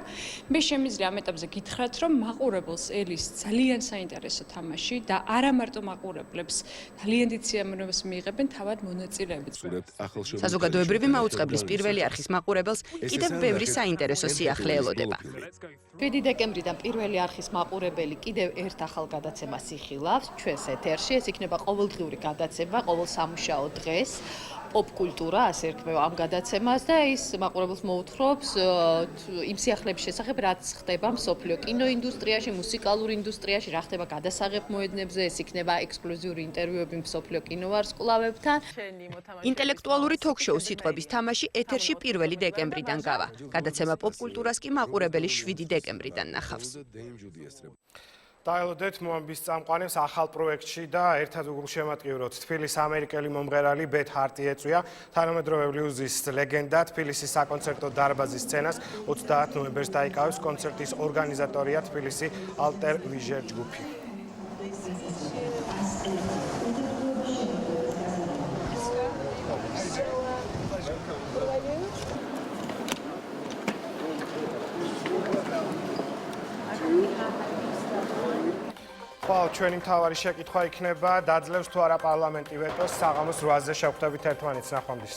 მე შემიძლია ამ ეტაპზე გითხრათ, რომ მაყურებელს ელის ძალიან საინტერესო თამაში და არა მარტო მაყურებლებს, ძალიან დიდ სიამოვნებას მიიღებენ თავად მონაწილეებიც. საზოგადოებრივი მაუწყებლის პირველი არხის მაყურებელს კიდევ ბევრი საინტერესო სიახლე ელოდება. 7 დეკემბრიდან პირველი არხის მაყურებელი კიდევ ერთ ახალ გადაცემას იხილავს ჩვენს ეთერში. ეს იქნება ყოველდღიური გადაცემა, ყოველ სამუშაო დღეს. პოპკულტურა, ასე ერქმევა ამ გადაცემას და ის მაყურებელს მოუთხრობს იმ სიახლეების შესახებ, რაც ხდება მსოფლიო კინოინდუსტრიაში, მუსიკალურ ინდუსტრიაში, რა ხდება გადასაღებ მოედნებზე, ეს იქნება ექსკლუზიური ინტერვიუები მსოფლიო კინოვარსკვლავებთან. ინტელექტუალური თოქ-შოუ სიტყვების თამაში ეთერში 1 დეკემბრიდან გავა. გადაცემა პოპკულტურას კი მაყურებელი 7 დეკემბრიდან ნახავს. დაელოდეთ მოამბის წამყვანებს ახალ პროექტში და ერთად უგულშემატკივროთ. თბილისის ამერიკელი მომღერალი ბეთ ჰარტი ეწვია თანამედროვე ბლუზის ლეგენდა თბილისის საკონცერტო დარბაზის სცენას 30 ნოემბერს დაიკავებს. კონცერტის ორგანიზატორია თბილისი ალტერ ვიჟერ ჯგუფი. ჩვენი მთავარი შეკითხვა იქნება, დაძლევს თუ არა პარლამენტი ვეტოს საღამოს 8-ზე შევხვდებით ერთმანეთს. ნახვამდის.